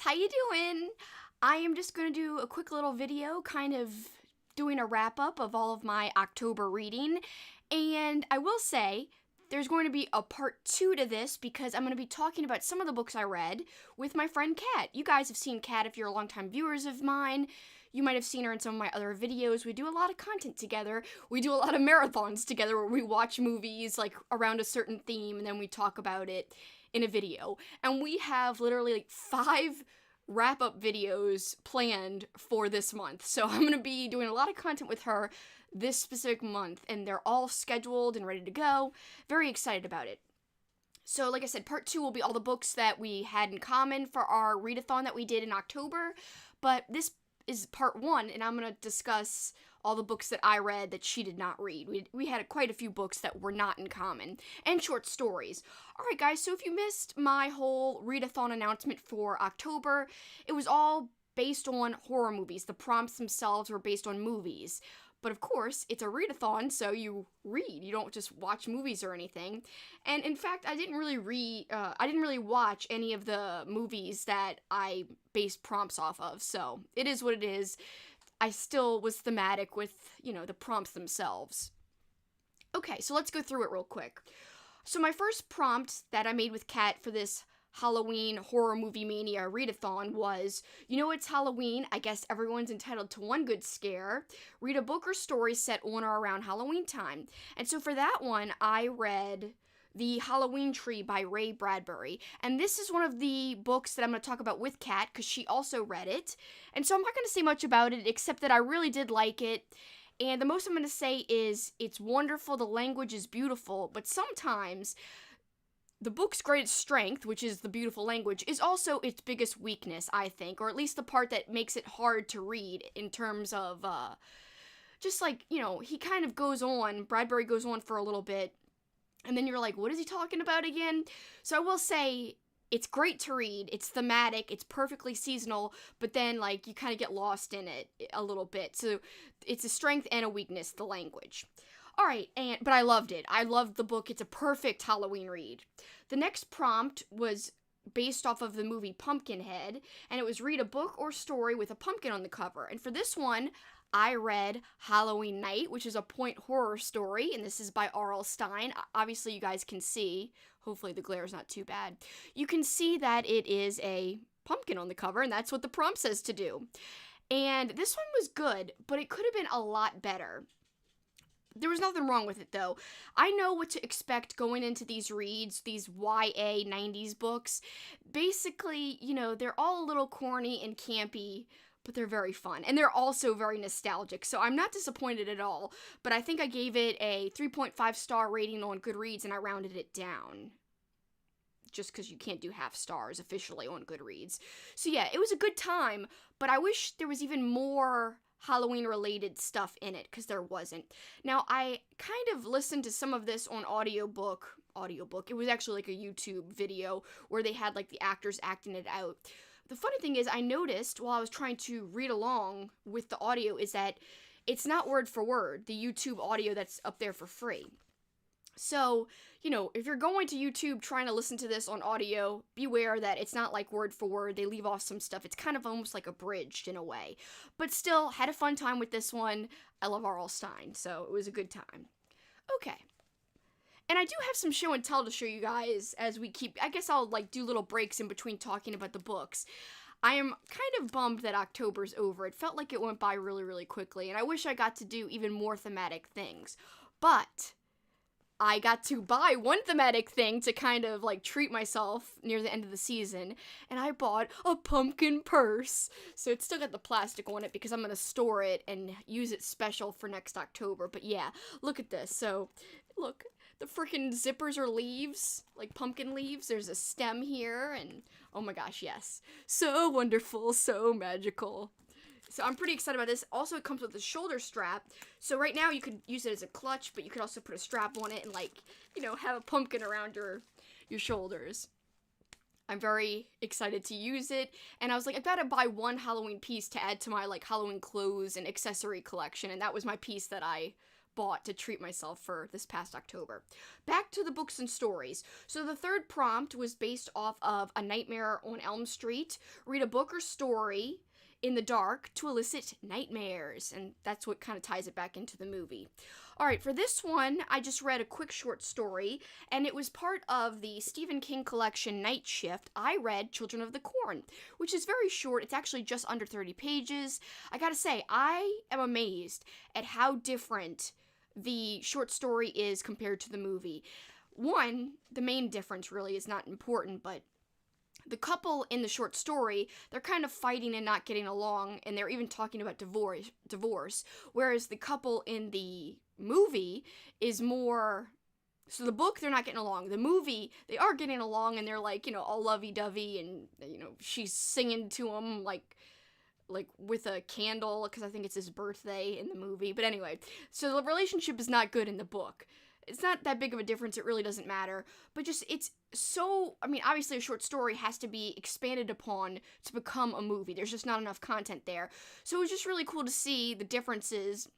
How you doing? I am just going to do a quick little video kind of doing a wrap up of all of my October reading. And I will say there's going to be a part 2 to this because I'm going to be talking about some of the books I read with my friend Kat. You guys have seen Kat if you're longtime viewers of mine. You might have seen her in some of my other videos. We do a lot of content together. We do a lot of marathons together where we watch movies like around a certain theme and then we talk about it in a video. And we have literally like 5 wrap-up videos planned for this month. So I'm going to be doing a lot of content with her this specific month, and they're all scheduled and ready to go. Very excited about it. So like I said, part 2 will be all the books that we had in common for our readathon that we did in October, but this is part 1, and I'm going to discuss all the books that I read that she did not read. We had quite a few books that were not in common, and short stories. Alright guys, so if you missed my whole readathon announcement for October, it was all based on horror movies. The prompts themselves were based on movies. But of course, it's a readathon, so you read. You don't just watch movies or anything. And in fact, I didn't really watch any of the movies that I based prompts off of, so it is what it is. I still was thematic with, the prompts themselves. Okay, so let's go through it real quick. So my first prompt that I made with Kat for this Halloween Horror Movie Mania readathon was, it's Halloween, I guess everyone's entitled to one good scare. Read a book or story set on or around Halloween time. And so for that one, I read The Halloween Tree by Ray Bradbury. And this is one of the books that I'm going to talk about with Kat, because she also read it. And so I'm not going to say much about it, except that I really did like it. And the most I'm going to say is, it's wonderful, the language is beautiful, but sometimes the book's greatest strength, which is the beautiful language, is also its biggest weakness, I think, or at least the part that makes it hard to read in terms of, he kind of goes on, Bradbury goes on for a little bit, and then you're like, what is he talking about again? So I will say, it's great to read, it's thematic, it's perfectly seasonal, but then, you kind of get lost in it a little bit. So it's a strength and a weakness, the language. Alright, but I loved it. I loved the book. It's a perfect Halloween read. The next prompt was based off of the movie Pumpkinhead, and it was read a book or story with a pumpkin on the cover. And for this one, I read Halloween Night, which is a point horror story, and this is by R.L. Stine. Obviously, you guys can see, hopefully the glare is not too bad, you can see that it is a pumpkin on the cover, and that's what the prompt says to do. And this one was good, but it could have been a lot better. There was nothing wrong with it, though. I know what to expect going into these reads, these YA 90s books. Basically, they're all a little corny and campy, but they're very fun. And they're also very nostalgic, so I'm not disappointed at all. But I think I gave it a 3.5-star rating on Goodreads, and I rounded it down. Just because you can't do half stars officially on Goodreads. So yeah, it was a good time, but I wish there was even more Halloween-related stuff in it, because there wasn't. Now, I kind of listened to some of this on audiobook. It was actually like a YouTube video where they had the actors acting it out. The funny thing is, I noticed while I was trying to read along with the audio is that it's not word for word, the YouTube audio that's up there for free. So, if you're going to YouTube trying to listen to this on audio, beware that it's not word for word. They leave off some stuff. It's kind of almost abridged in a way. But still, had a fun time with this one. I love R.L. Stine, so it was a good time. Okay. And I do have some show and tell to show you guys as we keep, I guess I'll do little breaks in between talking about the books. I am kind of bummed that October's over. It felt like it went by really, really quickly, and I wish I got to do even more thematic things. But I got to buy one thematic thing to kind of treat myself near the end of the season, and I bought a pumpkin purse. So it's still got the plastic on it because I'm going to store it and use it special for next October. But yeah, look at this. So look, the freaking zippers are leaves, pumpkin leaves. There's a stem here, and oh my gosh, yes. So wonderful, so magical. So I'm pretty excited about this. Also, it comes with a shoulder strap. So right now you could use it as a clutch, but you could also put a strap on it and have a pumpkin around your shoulders. I'm very excited to use it. And I was like, I gotta buy one Halloween piece to add to my Halloween clothes and accessory collection. And that was my piece that I bought to treat myself for this past October. Back to the books and stories. So the third prompt was based off of A Nightmare on Elm Street. Read a book or story in the dark to elicit nightmares, and that's what kind of ties it back into the movie. Alright, for this one, I just read a quick short story, and it was part of the Stephen King collection Night Shift. I read Children of the Corn, which is very short. It's actually just under 30 pages. I gotta say, I am amazed at how different the short story is compared to the movie. One, the main difference really is not important, but the couple in the short story, they're kind of fighting and not getting along, and they're even talking about divorce, whereas the couple in the movie is more... So the book, they're not getting along. The movie, they are getting along, and they're like, all lovey-dovey, and, she's singing to him, like with a candle, because I think it's his birthday in the movie. But anyway, so the relationship is not good in the book. It's not that big of a difference, it really doesn't matter, but just, it's so, obviously a short story has to be expanded upon to become a movie. There's just not enough content there. So it was just really cool to see the differences,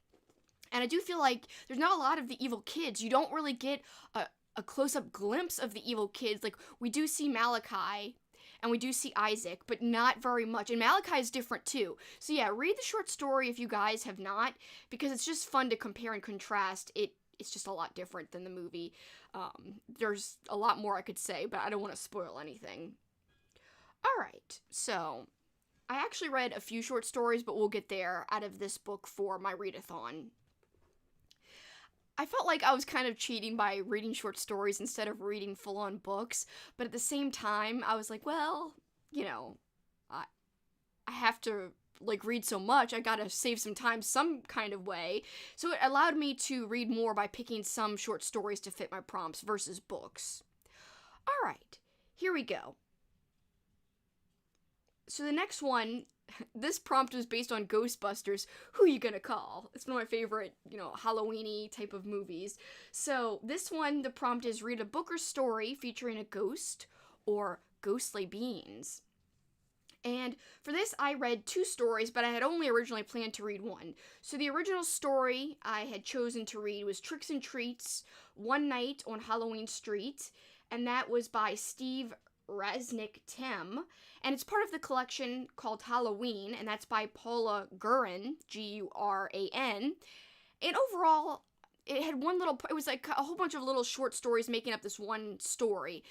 and I do feel like there's not a lot of the evil kids. You don't really get a close-up glimpse of the evil kids. Like, we do see Malachi, and we do see Isaac, but not very much. And Malachi is different too. So yeah, read the short story if you guys have not, because it's just fun to compare and contrast. It's just a lot different than the movie. There's a lot more I could say, but I don't want to spoil anything. Alright, so I actually read a few short stories, but we'll get there out of this book for my readathon. I felt like I was kind of cheating by reading short stories instead of reading full-on books, but at the same time, I was like, well, I have to read so much, I gotta save some time some kind of way. So it allowed me to read more by picking some short stories to fit my prompts versus books. Alright, here we go. So the next one, this prompt was based on Ghostbusters. Who you gonna call? It's one of my favorite, Halloween-y type of movies. So this one, the prompt is read a book or story featuring a ghost or ghostly beings. And for this, I read 2 stories, but I had only originally planned to read one. So the original story I had chosen to read was Tricks and Treats, One Night on Halloween Street, and that was by Steve Raznick-Tim, and it's part of the collection called Halloween, and that's by Paula Guran, Guran, and overall, it had it was like a whole bunch of little short stories making up this one story.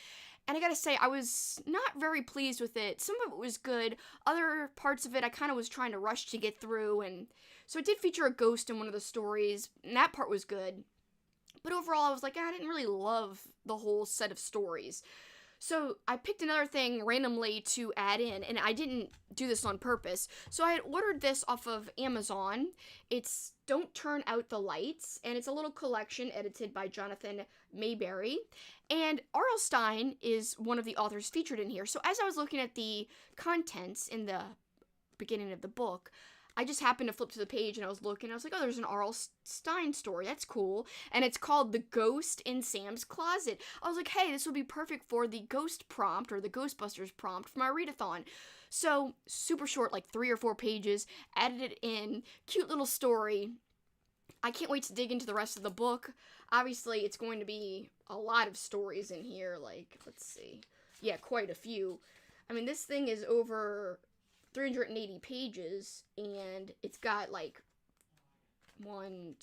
And I gotta say, I was not very pleased with it. Some of it was good. Other parts of it, I kind of was trying to rush to get through. And so it did feature a ghost in one of the stories, and that part was good. But overall, I was like, I didn't really love the whole set of stories. So I picked another thing randomly to add in, and I didn't do this on purpose. So I had ordered this off of Amazon. It's Don't Turn Out the Lights, and it's a little collection edited by Jonathan Mayberry. And R.L. Stine is one of the authors featured in here. So as I was looking at the contents in the beginning of the book, I just happened to flip to the page and I was looking. I was like, oh, there's an R.L. Stine story. That's cool. And it's called The Ghost in Sam's Closet. I was like, hey, this would be perfect for the ghost prompt or the Ghostbusters prompt for my readathon. So super short, like 3 or 4 pages, added it in. Cute little story. I can't wait to dig into the rest of the book. Obviously, it's going to be a lot of stories in here. Like, let's see. Yeah, quite a few. This thing is over 380 pages, and it's got like 3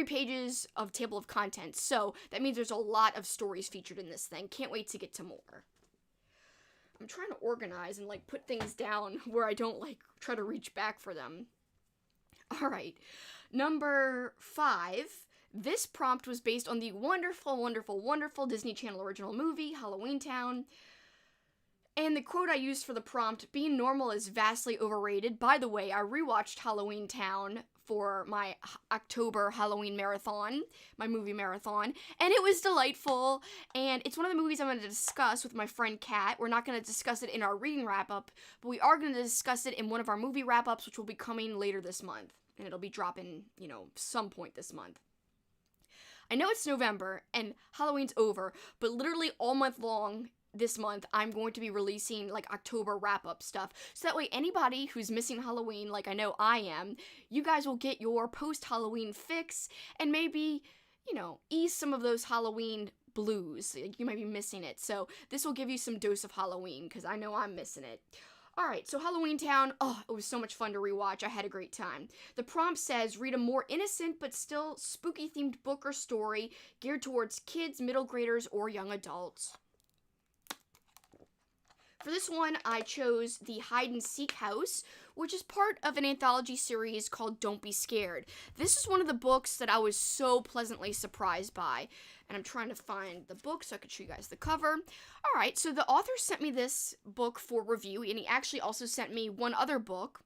pages of table of contents. So that means there's a lot of stories featured in this thing. Can't wait to get to more. I'm trying to organize and put things down where I don't try to reach back for them. Alright, number 5. This prompt was based on the wonderful, wonderful, wonderful Disney Channel original movie, Halloween Town. And the quote I used for the prompt, being normal is vastly overrated. By the way, I rewatched Halloween Town for my October Halloween marathon, my movie marathon, and it was delightful, and it's one of the movies I'm going to discuss with my friend Kat. We're not going to discuss it in our reading wrap-up, but we are going to discuss it in one of our movie wrap-ups, which will be coming later this month, and it'll be dropping, some point this month. I know it's November, and Halloween's over, but literally all month long, this month, I'm going to be releasing like October wrap-up stuff. So that way anybody who's missing Halloween, like I know I am, you guys will get your post-Halloween fix and maybe, ease some of those Halloween blues. You might be missing it. So this will give you some dose of Halloween because I know I'm missing it. Alright, so Halloween Town, it was so much fun to rewatch. I had a great time. The prompt says, read a more innocent but still spooky-themed book or story geared towards kids, middle graders, or young adults. For this one, I chose The Hide and Seek House, which is part of an anthology series called Don't Be Scared. This is one of the books that I was so pleasantly surprised by. And I'm trying to find the book so I could show you guys the cover. Alright, so the author sent me this book for review, and he actually also sent me one other book,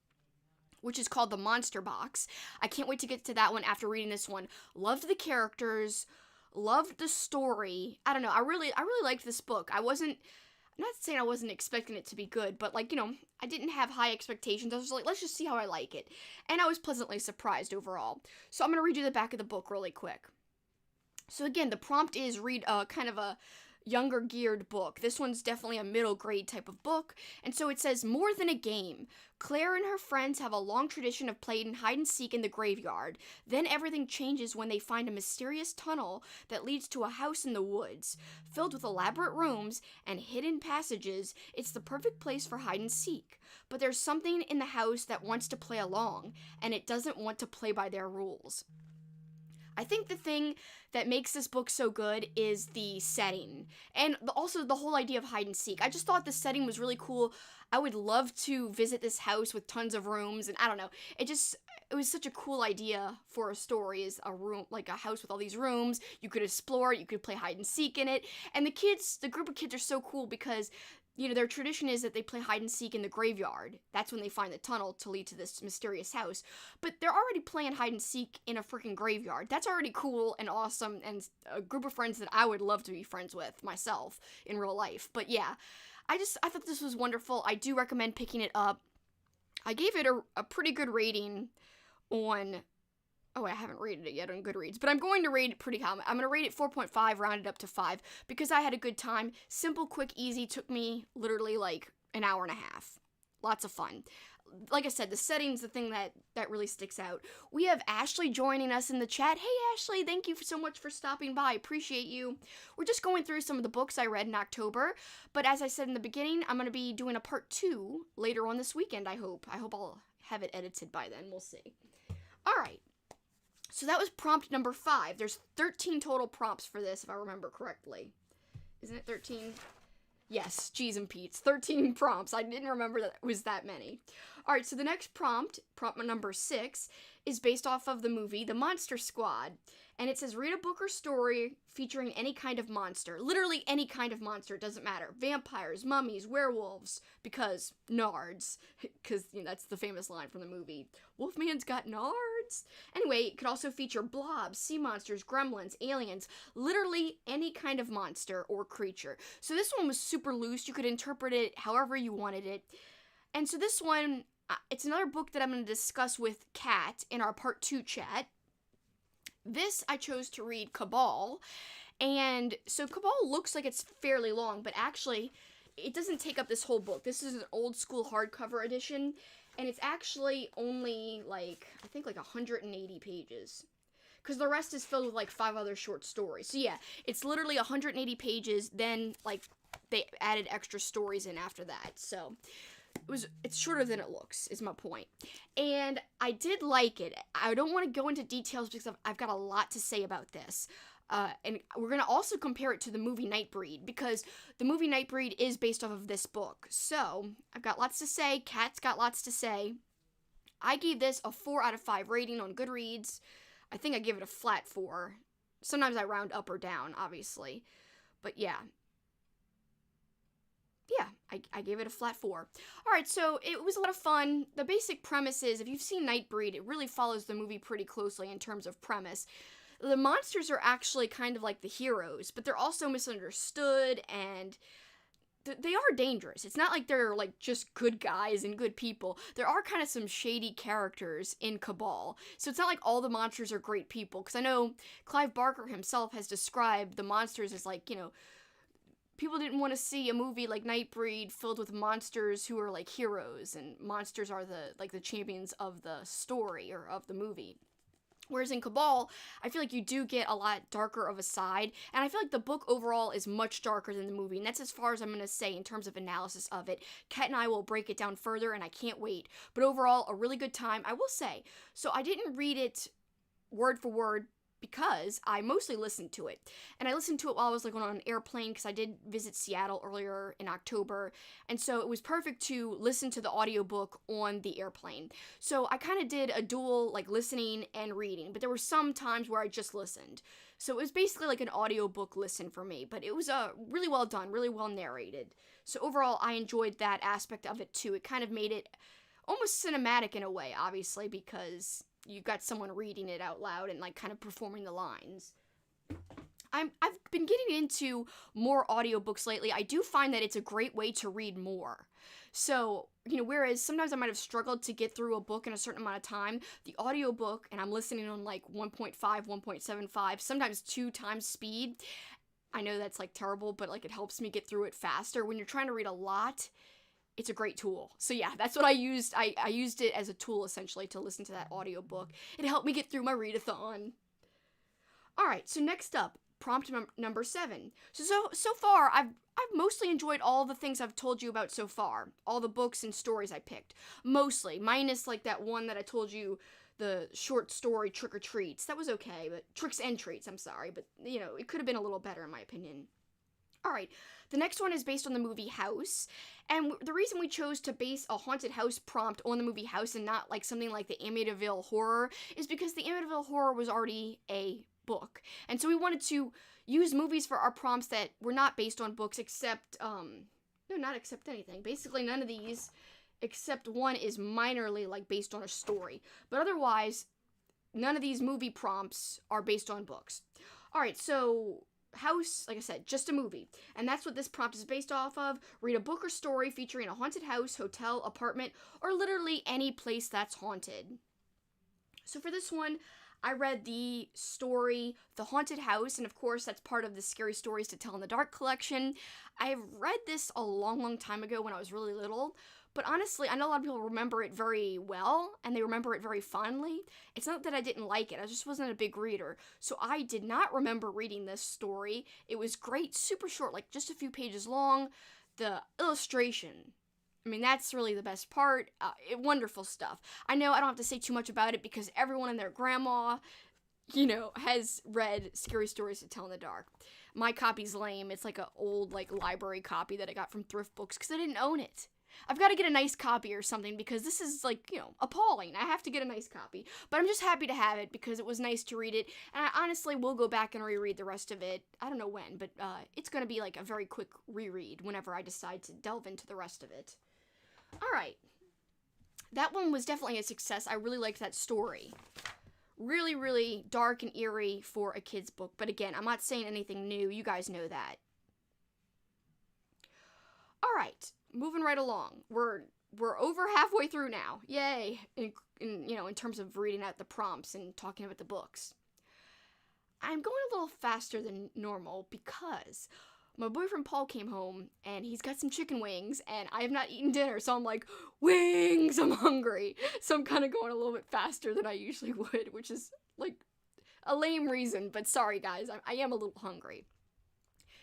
which is called The Monster Box. I can't wait to get to that one after reading this one. Loved the characters, loved the story. I don't know, I really liked this book. I'm not saying I wasn't expecting it to be good, but I didn't have high expectations. I was like, let's just see how I like it. And I was pleasantly surprised overall. So I'm going to read you the back of the book really quick. So again, the prompt is read kind of a younger geared book. This one's definitely a middle grade type of book. And so it says, more than a game. Claire and her friends have a long tradition of playing hide and seek in the graveyard. Then everything changes when they find a mysterious tunnel that leads to a house in the woods. Filled with elaborate rooms and hidden passages, it's the perfect place for hide and seek. But there's something in the house that wants to play along, and it doesn't want to play by their rules. I think the thing that makes this book so good is the setting, and also the whole idea of hide and seek. I just thought the setting was really cool. I would love to visit this house with tons of rooms, and I don't know, it was such a cool idea for a story, is a room, like a house with all these rooms. You could explore it, you could play hide and seek in it, and the group of kids are so cool because their tradition is that they play hide and seek in the graveyard. That's when they find the tunnel to lead to this mysterious house. But they're already playing hide and seek in a freaking graveyard. That's already cool and awesome, and a group of friends that I would love to be friends with myself in real life. But yeah, I thought this was wonderful. I do recommend picking it up. I gave it a pretty good rating on... Oh, I haven't rated it yet on Goodreads, but I'm going to rate it pretty high. I'm going to rate it 4.5, rounded up to 5, because I had a good time. Simple, quick, easy, took me literally like an hour and a half. Lots of fun. Like I said, the setting's the thing that really sticks out. We have Ashley joining us in the chat. Hey, Ashley, thank you so much for stopping by. Appreciate you. We're just going through some of the books I read in October, but as I said in the beginning, I'm going to be doing a part 2 later on this weekend, I hope. I hope I'll have it edited by then. We'll see. All right. So that was prompt number 5. There's 13 total prompts for this, if I remember correctly. Isn't it 13? Yes, G's and Pete's. 13 prompts. I didn't remember that it was that many. Alright, so the next prompt number 6, is based off of the movie The Monster Squad. And it says, read a book or story featuring any kind of monster. Literally any kind of monster, it doesn't matter. Vampires, mummies, werewolves, because nards. Because, that's the famous line from the movie. Wolfman's got nards. Anyway, it could also feature blobs, sea monsters, gremlins, aliens, literally any kind of monster or creature. So this one was super loose. You could interpret it however you wanted it. And so this one, it's another book that I'm going to discuss with Kat in our part 2 chat. This, I chose to read Cabal, and so Cabal looks like it's fairly long, but actually, it doesn't take up this whole book. This is an old school hardcover edition, and it's actually only, I think 180 pages. Because the rest is filled with, 5 other short stories. So yeah, it's literally 180 pages, then, they added extra stories in after that, so... It's shorter than it looks, is my point. And I did like it. I don't want to go into details because I've got a lot to say about this. And we're going to also compare it to the movie Nightbreed, because the movie Nightbreed is based off of this book. So, I've got lots to say. Kat's got lots to say. I gave this a 4 out of 5 rating on Goodreads. I think I give it a flat 4. Sometimes I round up or down, obviously. But yeah. Yeah, I gave it a flat 4. Alright, so it was a lot of fun. The basic premise is, if you've seen Nightbreed, it really follows the movie pretty closely in terms of premise. The monsters are actually kind of like the heroes, but they're also misunderstood, and they are dangerous. It's not like they're just good guys and good people. There are kind of some shady characters in Cabal. So it's not like all the monsters are great people, because I know Clive Barker himself has described the monsters as people didn't want to see a movie like Nightbreed filled with monsters who are like heroes, and monsters are the champions of the story or of the movie. Whereas in Cabal, I feel like you do get a lot darker of a side, and I feel like the book overall is much darker than the movie, and that's as far as I'm going to say in terms of analysis of it. Kat and I will break it down further, and I can't wait. But overall, a really good time, I will say. So I didn't read it word for word because I mostly listened to it. And I listened to it while I was like on an airplane because I did visit Seattle earlier in October. And so it was perfect to listen to the audiobook on the airplane. So I kind of did a dual like listening and reading, but there were some times where I just listened. So it was basically like an audiobook listen for me, but it was really well done, really well narrated. So overall, I enjoyed that aspect of it too. It kind of made it almost cinematic in a way, obviously, because you got someone reading it out loud and like kind of performing the lines. I've been getting into more audiobooks lately. I do find that it's a great way to read more. So, whereas sometimes I might have struggled to get through a book in a certain amount of time, the audiobook, and I'm listening on like 1.5, 1.75, sometimes 2 times speed. I know that's like terrible, but like it helps me get through it faster. When you're trying to read a lot, it's a great tool. So yeah, that's what I used. I used it as a tool essentially to listen to that audiobook. It helped me get through my readathon. Alright, so next up, prompt number 7. So far, I've mostly enjoyed all the things I've told you about so far. All the books and stories I picked. Mostly. Minus like that one that I told you, the short story Trick or Treats. That was okay, but Tricks and Treats, I'm sorry. But, it could have been a little better in my opinion. Alright, the next one is based on the movie House, and the reason we chose to base a haunted house prompt on the movie House and not like something like the Amityville Horror is because the Amityville Horror was already a book, and so we wanted to use movies for our prompts that were not based on books except, not except anything, basically none of these, except one is minorly like based on a story, but otherwise, none of these movie prompts are based on books. Alright, so House, like I said, just a movie. And that's what this prompt is based off of. Read a book or story featuring a haunted house, hotel, apartment, or literally any place that's haunted. So for this one, I read the story, The Haunted House, and of course that's part of the Scary Stories to Tell in the Dark collection. I've read this a long, long time ago when I was really little, but honestly, I know a lot of people remember it very well, and they remember it very fondly. It's not that I didn't like it, I just wasn't a big reader. So I did not remember reading this story. It was great, super short, like just a few pages long. The illustration, that's really the best part. Wonderful stuff. I know I don't have to say too much about it because everyone and their grandma, has read Scary Stories to Tell in the Dark. My copy's lame. It's like an old, library copy that I got from thrift books because I didn't own it. I've got to get a nice copy or something because this is appalling. I have to get a nice copy. But I'm just happy to have it because it was nice to read it. And I honestly will go back and reread the rest of it. I don't know when, but it's going to be a very quick reread whenever I decide to delve into the rest of it. Alright. That one was definitely a success. I really liked that story. Really, really dark and eerie for a kid's book. But again, I'm not saying anything new. You guys know that. Alright. Moving right along. We're over halfway through now. Yay. In terms of reading out the prompts and talking about the books. I'm going a little faster than normal because my boyfriend Paul came home and he's got some chicken wings and I have not eaten dinner, so I'm like, wings, I'm hungry. So I'm kind of going a little bit faster than I usually would, which is a lame reason, but sorry guys, I am a little hungry.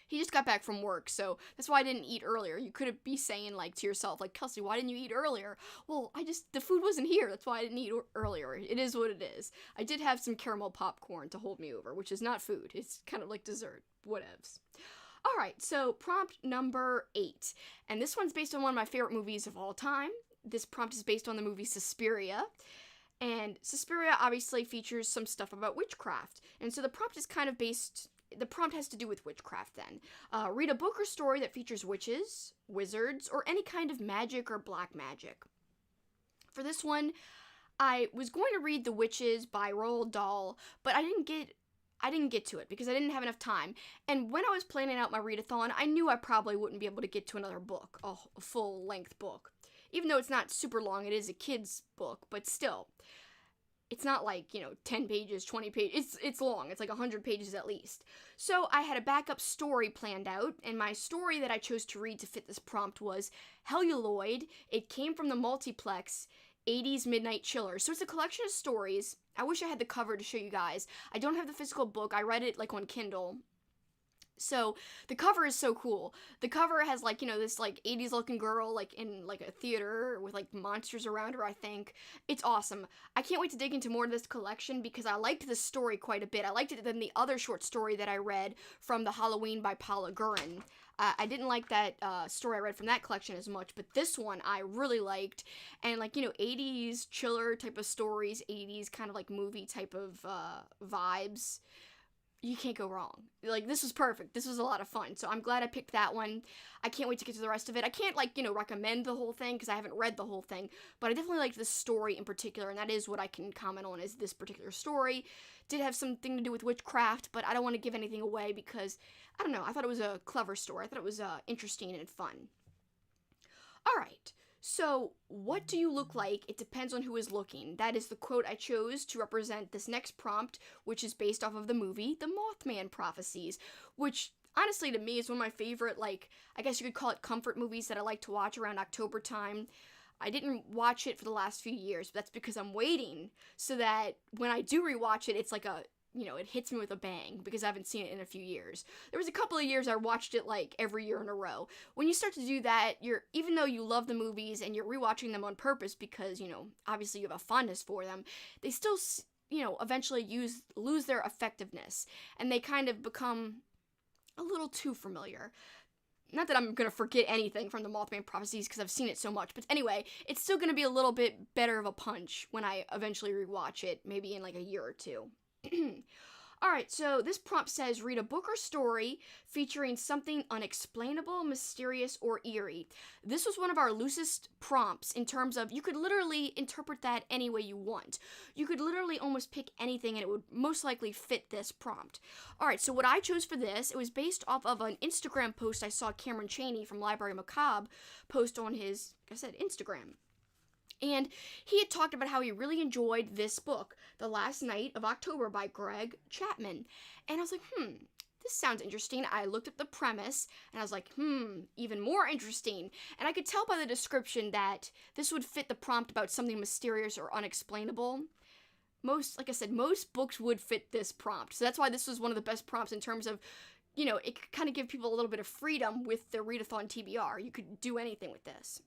He just got back from work, so that's why I didn't eat earlier. You could be saying, to yourself, Kelsi, why didn't you eat earlier? Well, the food wasn't here. That's why I didn't eat earlier. It is what it is. I did have some caramel popcorn to hold me over, which is not food. It's kind of like dessert. Whatevs. Alright, so prompt number 8. And this one's based on one of my favorite movies of all time. This prompt is based on the movie Suspiria. And Suspiria obviously features some stuff about witchcraft. And so the prompt is kind of the prompt has to do with witchcraft then. Read a book or story that features witches, wizards, or any kind of magic or black magic. For this one, I was going to read The Witches by Roald Dahl, but I didn't get to it because I didn't have enough time. And when I was planning out my readathon, I knew I probably wouldn't be able to get to another book, a full-length book. Even though it's not super long, it is a kid's book, but still. it's not like, 10 pages, 20 pages. It's long. It's like 100 pages at least. So I had a backup story planned out, and my story that I chose to read to fit this prompt was Helluloid. It came from the multiplex 80s Midnight Chillers. So it's a collection of stories. I wish I had the cover to show you guys. I don't have the physical book. I read it like on Kindle. So the cover is so cool. The cover has like, this like 80s looking girl like in like a theater with like monsters around her, I think. It's awesome. I can't wait to dig into more of this collection because I liked this story quite a bit. I liked it than the other short story that I read from The Halloween by Paula Gurin. I didn't like that story I read from that collection as much, but this one I really liked. And like, 80s chiller type of stories, 80s kind of like movie type of vibes. You can't go wrong. Like, this was perfect. This was a lot of fun. So I'm glad I picked that one. I can't wait to get to the rest of it. I can't, like, recommend the whole thing because I haven't read the whole thing. But I definitely liked this story in particular, and that is what I can comment on is this particular story. Did have something to do with witchcraft, but I don't want to give anything away because, I don't know, I thought it was a clever story. I thought it was interesting and fun. All right. So, what do you look like? It depends on who is looking. That is the quote I chose to represent this next prompt, which is based off of the movie, The Mothman Prophecies, which, honestly, to me, is one of my favorite, like, I guess you could call it comfort movies that I like to watch around October time. I didn't watch it for the last few years, but that's because I'm waiting so that when I do rewatch it, it's like a, it hits me with a bang because I haven't seen it in a few years. There was a couple of years I watched it like every year in a row. When you start to do that, even though you love the movies and you're rewatching them on purpose because, obviously you have a fondness for them, they still, eventually lose their effectiveness and they kind of become a little too familiar. Not that I'm going to forget anything from the Mothman Prophecies because I've seen it so much, but anyway, it's still going to be a little bit better of a punch when I eventually rewatch it, maybe in like a year or two. Alright, so this prompt says, read a book or story featuring something unexplainable, mysterious, or eerie. This was one of our loosest prompts in terms of you could literally interpret that any way you want. You could literally almost pick anything and it would most likely fit this prompt. Alright, so what I chose for this, it was based off of an Instagram post I saw Cameron Chaney from Library Macabre post on his, like I said, Instagram. And he had talked about how he really enjoyed this book, The Last Night of October by Greg Chapman. And I was like, this sounds interesting. I looked up the premise, and I was like, even more interesting. And I could tell by the description that this would fit the prompt about something mysterious or unexplainable. Like I said, most books would fit this prompt. So that's why this was one of the best prompts in terms of, it could kind of give people a little bit of freedom with the Readathon TBR. You could do anything with this.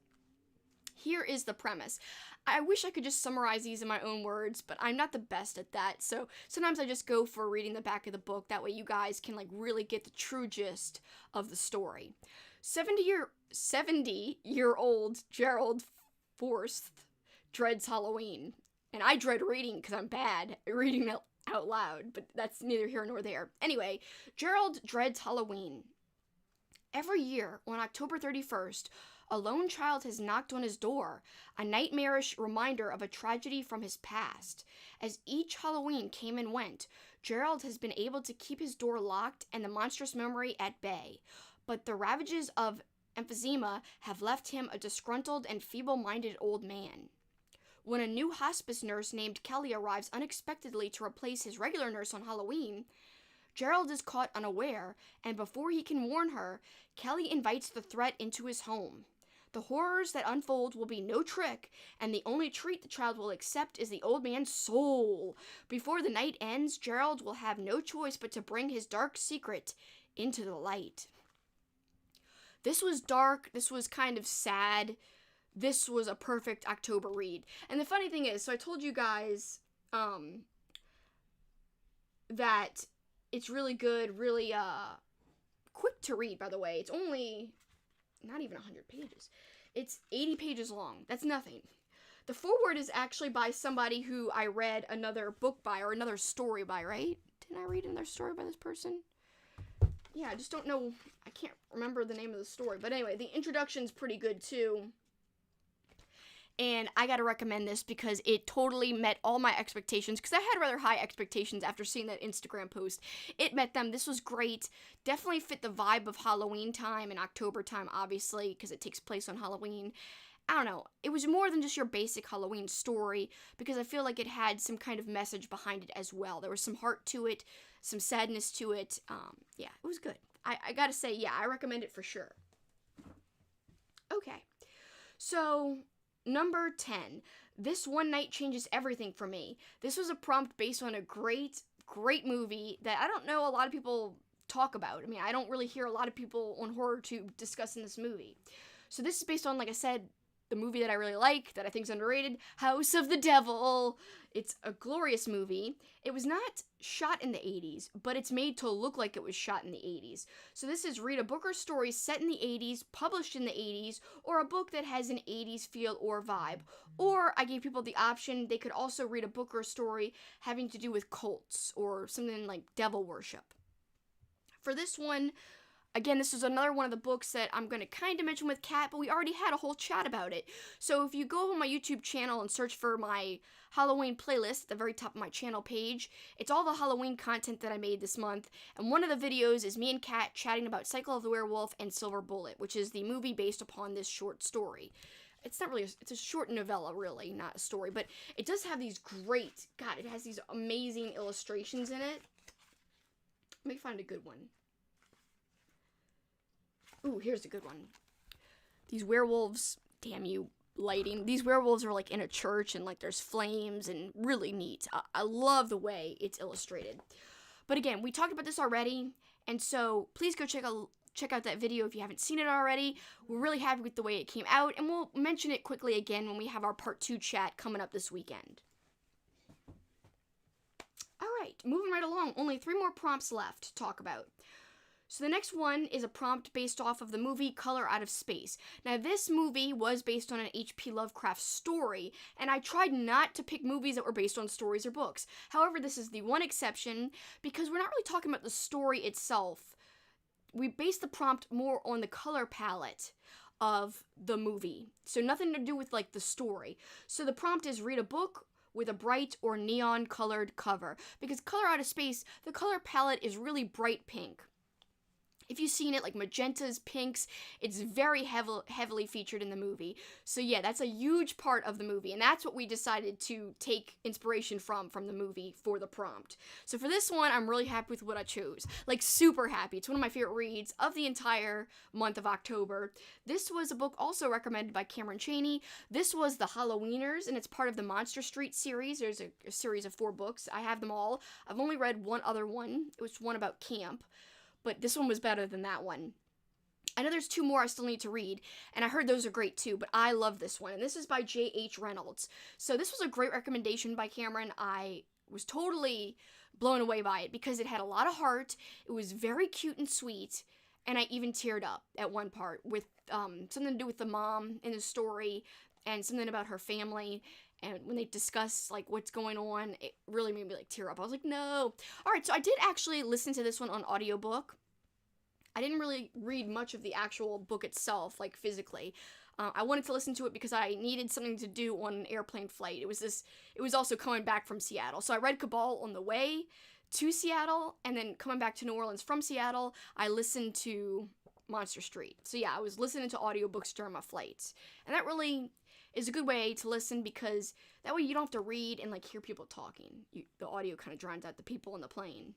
Here is the premise. I wish I could just summarize these in my own words, but I'm not the best at that, so sometimes I just go for reading the back of the book. That way you guys can like really get the true gist of the story. 70-year-old Gerald Forst dreads Halloween. And I dread reading because I'm bad at reading out loud, but that's neither here nor there. Anyway, Gerald dreads Halloween. Every year on October 31st, a lone child has knocked on his door, a nightmarish reminder of a tragedy from his past. As each Halloween came and went, Gerald has been able to keep his door locked and the monstrous memory at bay. But the ravages of emphysema have left him a disgruntled and feeble-minded old man. When a new hospice nurse named Kelly arrives unexpectedly to replace his regular nurse on Halloween, Gerald is caught unaware, and before he can warn her, Kelly invites the threat into his home. The horrors that unfold will be no trick, and the only treat the child will accept is the old man's soul. Before the night ends, Gerald will have no choice but to bring his dark secret into the light. This was dark, this was kind of sad, this was a perfect October read. And the funny thing is, so I told you guys, that it's really good, really, quick to read, by the way. It's only not even 100 pages. It's 80 pages long. That's nothing. The foreword is actually by somebody who I read another book by, or another story by, right? Didn't I read another story by this person? Yeah, I just don't know. I can't remember the name of the story. But anyway, the introduction's pretty good, too. And I gotta recommend this because it totally met all my expectations, because I had rather high expectations after seeing that Instagram post. It met them. This was great. Definitely fit the vibe of Halloween time and October time, obviously, because it takes place on Halloween. I don't know, it was more than just your basic Halloween story, because I feel like it had some kind of message behind it as well. There was some heart to it, some sadness to it. Yeah, it was good. I gotta say, yeah, I recommend it for sure. Okay, so number 10. This One Night Changes Everything for Me. This was a prompt based on a great movie that I don't know a lot of people talk about. I mean, I don't really hear a lot of people on HorrorTube discussing this movie. So this is based on, like I said, the movie that I really like, that I think is underrated, House of the Devil. It's a glorious movie. It was not shot in the 80s, but it's made to look like it was shot in the 80s. So this is read a book or story set in the 80s, published in the 80s, or a book that has an 80s feel or vibe. Or I gave people the option, they could also read a book or story having to do with cults or something like devil worship. For this one, again, this is another one of the books that I'm going to kind of mention with Kat, but we already had a whole chat about it. So if you go on my YouTube channel and search for my Halloween playlist at the very top of my channel page, it's all the Halloween content that I made this month. And one of the videos is me and Kat chatting about Cycle of the Werewolf and Silver Bullet, which is the movie based upon this short story. It's not really, it's a short novella, really, not a story, but it does have these great, God, it has these amazing illustrations in it. Let me find a good one. Ooh, here's a good one. These werewolves, damn you, lighting. These werewolves are like in a church and like there's flames and really neat. I love the way it's illustrated. But again, we talked about this already, and so please go check out that video if you haven't seen it already. We're really happy with the way it came out, and we'll mention it quickly again when we have our part 2 chat coming up this weekend. Alright, moving right along. Only 3 more prompts left to talk about. So the next one is a prompt based off of the movie Color Out of Space. Now this movie was based on an H.P. Lovecraft story, and I tried not to pick movies that were based on stories or books. However, this is the one exception, because we're not really talking about the story itself. We based the prompt more on the color palette of the movie. So nothing to do with like the story. So the prompt is read a book with a bright or neon colored cover. Because Color Out of Space, the color palette is really bright pink. If you've seen it, like magentas, pinks, it's very heavily featured in the movie. So yeah, that's a huge part of the movie, and that's what we decided to take inspiration from the movie for the prompt. So for this one, I'm really happy with what I chose. Like, super happy. It's one of my favorite reads of the entire month of October. This was a book also recommended by Cameron Chaney. This was The Halloweeners, and it's part of the Monster Street series. There's a series of 4 books. I have them all. I've only read one other one. It was one about camp. But this one was better than that one. I know there's 2 more I still need to read, and I heard those are great too, but I love this one. And this is by J.H. Reynolds. So this was a great recommendation by Cameron. I was totally blown away by it because it had a lot of heart. It was very cute and sweet, and I even teared up at one part with something to do with the mom in the story and something about her family. And when they discuss, like, what's going on, it really made me, like, tear up. I was like, no. Alright, so I did actually listen to this one on audiobook. I didn't really read much of the actual book itself, like, physically. I wanted to listen to it because I needed something to do on an airplane flight. It was also coming back from Seattle. So I read Cabal on the way to Seattle, and then coming back to New Orleans from Seattle, I listened to Monster Street. So yeah, I was listening to audiobooks during my flights. And that really is a good way to listen, because that way you don't have to read and like hear people talking. The audio kind of drowns out the people on the plane.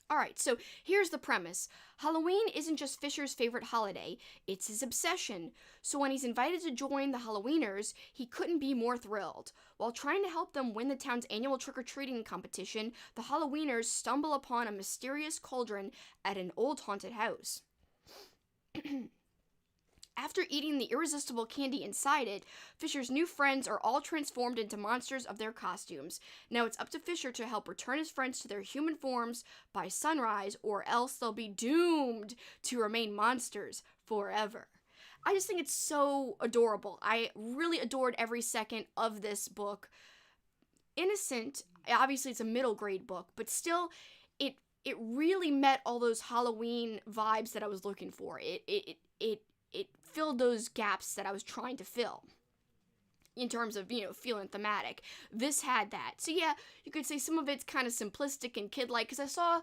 Alright, so here's the premise. Halloween isn't just Fisher's favorite holiday, it's his obsession. So when he's invited to join the Halloweeners, he couldn't be more thrilled. While trying to help them win the town's annual trick-or-treating competition, the Halloweeners stumble upon a mysterious cauldron at an old haunted house. After eating the irresistible candy inside it, Fisher's new friends are all transformed into monsters of their costumes. Now it's up to Fisher to help return his friends to their human forms by sunrise, or else they'll be doomed to remain monsters forever. I just think it's so adorable. I really adored every second of this book. Innocent, obviously it's a middle grade book, but still, it really met all those Halloween vibes that I was looking for. It filled those gaps that I was trying to fill in terms of, feeling thematic. This had that. So yeah, you could say some of it's kind of simplistic and kid-like, because I saw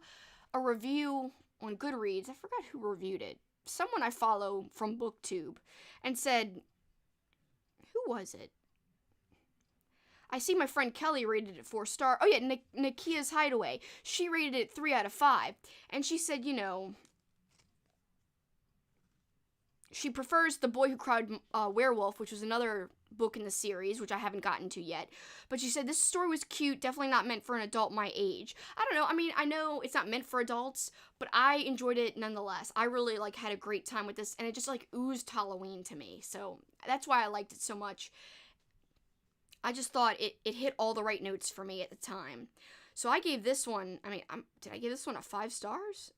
a review on Goodreads. I forgot who reviewed it. Someone I follow from BookTube, and said, Who was it? I see my friend Kelly rated it 4 stars. Oh yeah, Nakia's Hideaway. She rated it 3 out of 5. And she said, she prefers The Boy Who Cried Werewolf, which was another book in the series, which I haven't gotten to yet. But she said this story was cute, definitely not meant for an adult my age. I don't know, I mean, I know it's not meant for adults, but I enjoyed it nonetheless. I really, had a great time with this, and it just, oozed Halloween to me. So that's why I liked it so much. I just thought it hit all the right notes for me at the time. So I gave this one, did I give this one a 5 stars?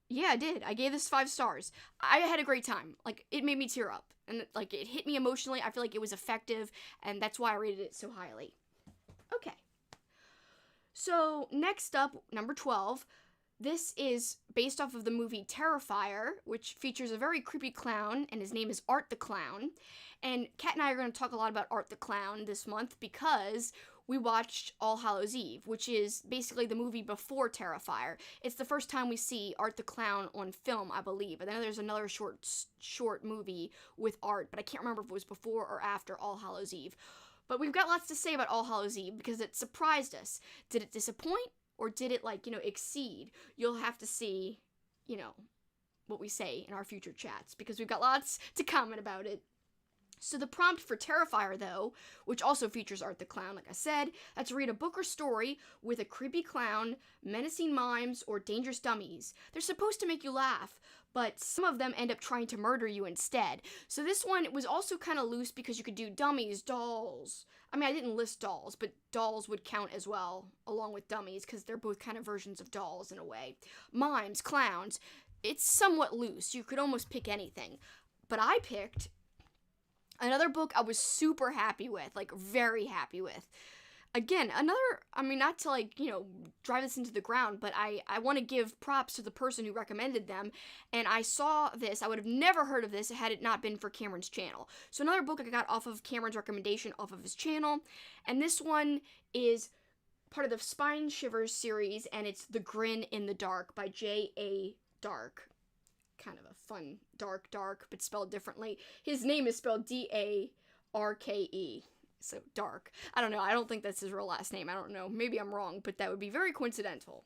Yeah, I did. I gave this 5 stars. I had a great time. It made me tear up. And, it hit me emotionally. I feel like it was effective, and that's why I rated it so highly. Okay. So, next up, number 12. This is based off of the movie Terrifier, which features a very creepy clown, and his name is Art the Clown. And Kat and I are going to talk a lot about Art the Clown this month because we watched All Hallows Eve, which is basically the movie before Terrifier. It's the first time we see Art the Clown on film, I believe. And then there's another short movie with Art, but I can't remember if it was before or after All Hallows Eve. But we've got lots to say about All Hallows Eve because it surprised us. Did it disappoint or did it, exceed? You'll have to see, what we say in our future chats because we've got lots to comment about it. So the prompt for Terrifier, though, which also features Art the Clown, like I said, that's read a book or story with a creepy clown, menacing mimes, or dangerous dummies. They're supposed to make you laugh, but some of them end up trying to murder you instead. So this one was also kind of loose because you could do dummies, dolls. I didn't list dolls, but dolls would count as well, along with dummies, because they're both kind of versions of dolls in a way. Mimes, clowns. It's somewhat loose. You could almost pick anything. But I picked another book I was super happy with, very happy with. Again, not to, drive this into the ground, but I want to give props to the person who recommended them, and I saw this. I would have never heard of this had it not been for Cameron's channel. So another book I got off of Cameron's recommendation off of his channel, and this one is part of the Spine Shivers series, and it's The Grin in the Dark by J.A. Dark. Kind of a fun dark, but spelled differently. His name is spelled D-A-R-K-E, so Dark. I don't know, I don't think that's his real last name, I don't know, maybe I'm wrong, but that would be very coincidental.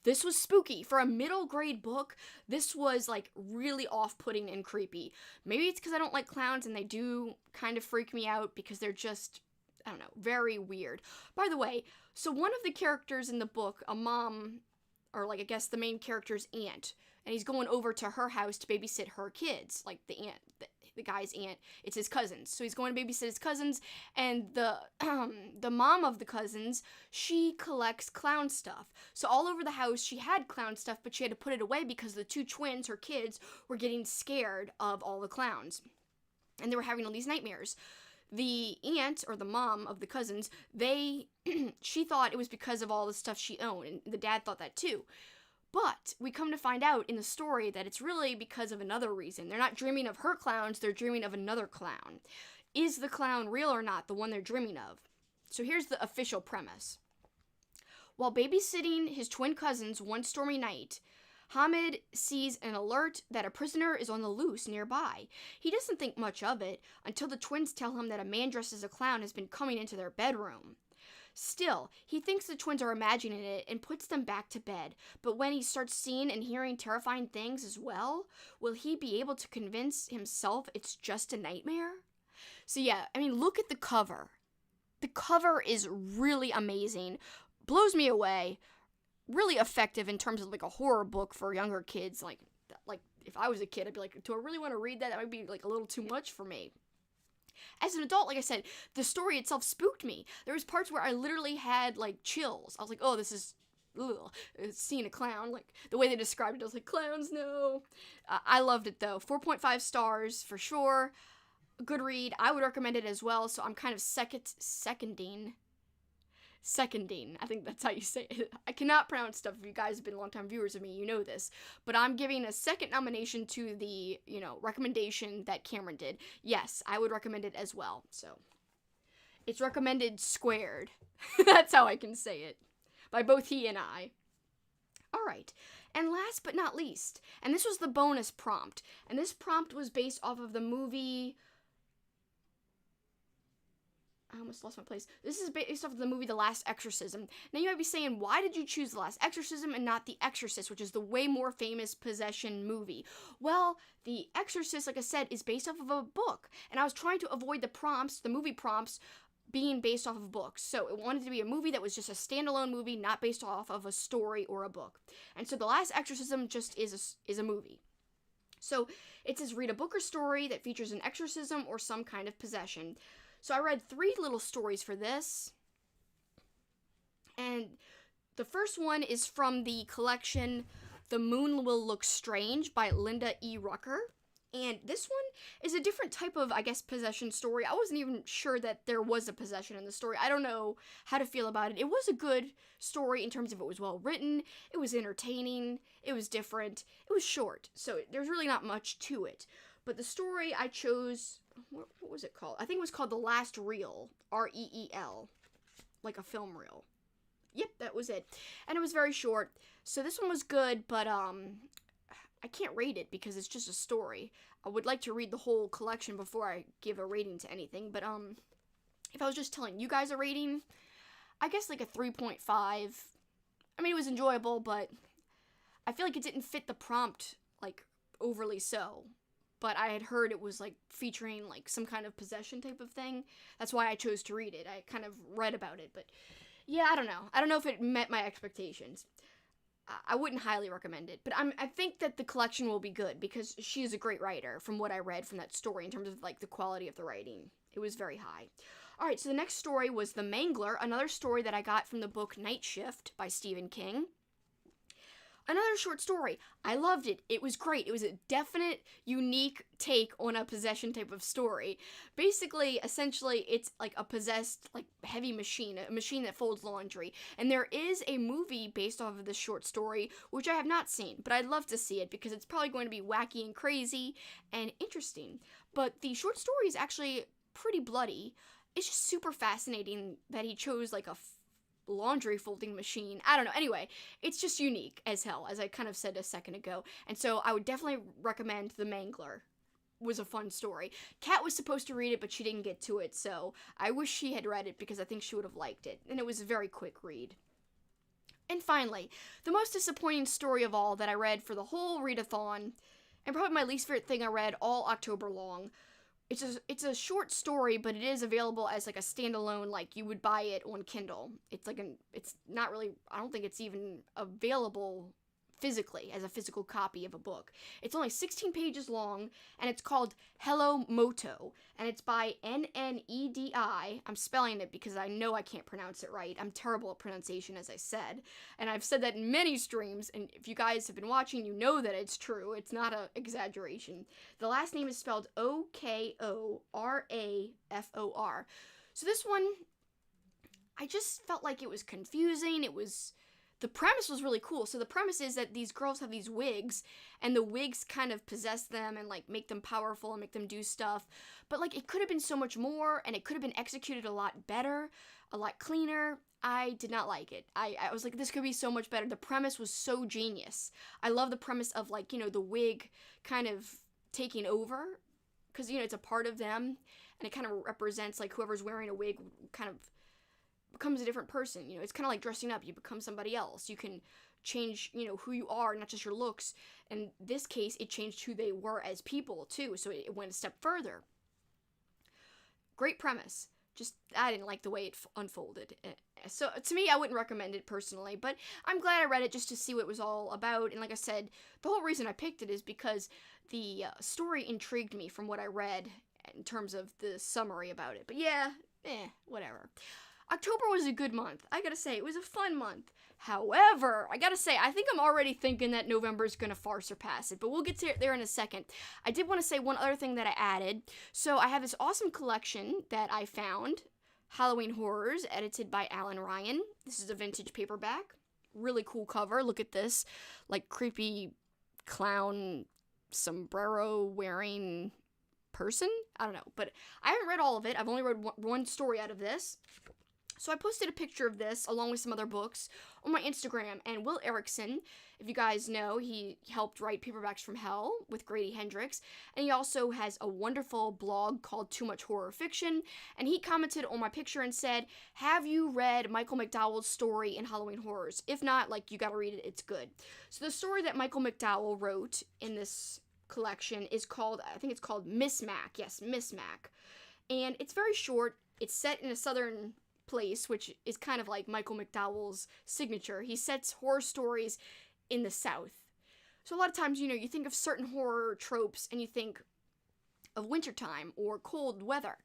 This was spooky. For a middle grade book, this was, really off-putting and creepy. Maybe it's because I don't like clowns, and they do kind of freak me out because they're just, I don't know, very weird. By the way, so one of the characters in the book, a mom, or, I guess the main character's aunt, and he's going over to her house to babysit her kids, the aunt, the guy's aunt. It's his cousins. So he's going to babysit his cousins, and the mom of the cousins, she collects clown stuff. So all over the house, she had clown stuff, but she had to put it away because the 2 twins, her kids, were getting scared of all the clowns. And they were having all these nightmares. The aunt, or the mom of the cousins, she thought it was because of all the stuff she owned, and the dad thought that too. But we come to find out in the story that it's really because of another reason. They're not dreaming of her clowns, they're dreaming of another clown. Is the clown real or not, the one they're dreaming of? So here's the official premise. While babysitting his twin cousins one stormy night, Hamid sees an alert that a prisoner is on the loose nearby. He doesn't think much of it until the twins tell him that a man dressed as a clown has been coming into their bedroom. Still, he thinks the twins are imagining it and puts them back to bed. But when he starts seeing and hearing terrifying things as well, will he be able to convince himself it's just a nightmare? So yeah, look at the cover. The cover is really amazing. Blows me away. Really effective in terms of a horror book for younger kids. Like if I was a kid, I'd be like, do I really want to read that? That might be a little too much for me. As an adult, like I said, the story itself spooked me. There was parts where I literally had, chills. I was like, oh, this is, ugh, seeing a clown. The way they described it, I was like, clowns, no. I loved it, though. 4.5 stars, for sure. Good read. I would recommend it as well, so I'm kind of seconding. I think that's how you say it. I cannot pronounce stuff. If you guys have been long-time viewers of me, you know this. But I'm giving a second nomination to the, recommendation that Cameron did. Yes, I would recommend it as well. So, it's recommended squared. That's how I can say it. By both he and I. Alright, and last but not least, and this was the bonus prompt. And this prompt was based off of the movie I almost lost my place. This is based off of the movie The Last Exorcism. Now you might be saying, why did you choose The Last Exorcism and not The Exorcist, which is the way more famous possession movie? Well, The Exorcist, like I said, is based off of a book, and I was trying to avoid the movie prompts, being based off of books. So it wanted to be a movie that was just a standalone movie, not based off of a story or a book. And so The Last Exorcism just is a movie. So it says read a book or story that features an exorcism or some kind of possession. So I read 3 little stories for this. And the first one is from the collection The Moon Will Look Strange by Linda E. Rucker. And this one is a different type of, I guess, possession story. I wasn't even sure that there was a possession in the story. I don't know how to feel about it. It was a good story in terms of it was well written, it was entertaining, it was different, it was short. So there's really not much to it. But the story I chose, what was it called? I think it was called The Last Reel, R-E-E-L, like a film reel. Yep, that was it. And it was very short. So this one was good, but I can't rate it because it's just a story. I would like to read the whole collection before I give a rating to anything, but if I was just telling you guys a rating, I guess like a 3.5. I mean, it was enjoyable, but I feel like it didn't fit the prompt, like, overly so. But I had heard it was, like, featuring, like, some kind of possession type of thing. That's why I chose to read it. I kind of read about it, but yeah, I don't know. I don't know if it met my expectations. I wouldn't highly recommend it, but I think that the collection will be good because she is a great writer from what I read from that story in terms of, like, the quality of the writing. It was very high. Alright, so the next story was The Mangler, another story that I got from the book Night Shift by Stephen King. Another short story. I loved it. It was great. It was a definite, unique take on a possession type of story. Basically, essentially, it's like a possessed, like, heavy machine, a machine that folds laundry. And there is a movie based off of this short story, which I have not seen, but I'd love to see it because it's probably going to be wacky and crazy and interesting. But the short story is actually pretty bloody. It's just super fascinating that he chose, like, a laundry folding machine. I don't know. Anyway, it's just unique as hell, as I kind of said a second ago. And so I would definitely recommend The Mangler. It was a fun story. Kat was supposed to read it, but she didn't get to it, so I wish she had read it because I think she would have liked it. And it was a very quick read. And finally, the most disappointing story of all that I read for the whole readathon, and probably my least favorite thing I read all October long. It's a short story, but it is available as, like, a standalone, like, you would buy it on Kindle. It's not really, I don't think it's even available physically as a physical copy of a book. It's only 16 pages long, and it's called Hello Moto, and it's by N-N-E-D-I. I'm spelling it because I know I can't pronounce it right. I'm terrible at pronunciation, as I said, and I've said that in many streams, and if you guys have been watching, you know that it's true. It's not an exaggeration. The last name is spelled O-K-O-R-A-F-O-R. So this one, I just felt like it was confusing. The premise was really cool. So the premise is that these girls have these wigs, and the wigs kind of possess them and, like, make them powerful and make them do stuff. But, like, it could have been so much more, and it could have been executed a lot better, a lot cleaner. I did not like it. I was like, this could be so much better. The premise was so genius. I love the premise of, like, you know, the wig kind of taking over, because, you know, it's a part of them, and it kind of represents, like, whoever's wearing a wig kind of becomes a different person. You know, it's kind of like dressing up. You become somebody else. You can change, you know, who you are, not just your looks. In this case, it changed who they were as people, too, so it went a step further. Great premise. Just, I didn't like the way it unfolded. So, to me, I wouldn't recommend it personally, but I'm glad I read it just to see what it was all about, and like I said, the whole reason I picked it is because the story intrigued me from what I read in terms of the summary about it. But yeah, whatever. October was a good month. I gotta say, it was a fun month. However, I gotta say, I think I'm already thinking that November is gonna far surpass it, but we'll get to there in a second. I did want to say one other thing that I added. So I have this awesome collection that I found, Halloween Horrors, edited by Alan Ryan. This is a vintage paperback. Really cool cover. Look at this, like, creepy clown sombrero wearing person. I don't know, but I haven't read all of it. I've only read one story out of this. So I posted a picture of this along with some other books on my Instagram, and Will Erickson, if you guys know, he helped write Paperbacks from Hell with Grady Hendrix, and he also has a wonderful blog called Too Much Horror Fiction, and he commented on my picture and said, have you read Michael McDowell's story in Halloween Horrors? If not, like, you gotta read it, it's good. So the story that Michael McDowell wrote in this collection is called, I think it's called Miss Mack, yes, Miss Mack, and it's very short. It's set in a southern place, which is kind of like Michael McDowell's signature. He sets horror stories in the South. So a lot of times, you know, you think of certain horror tropes and you think of wintertime or cold weather.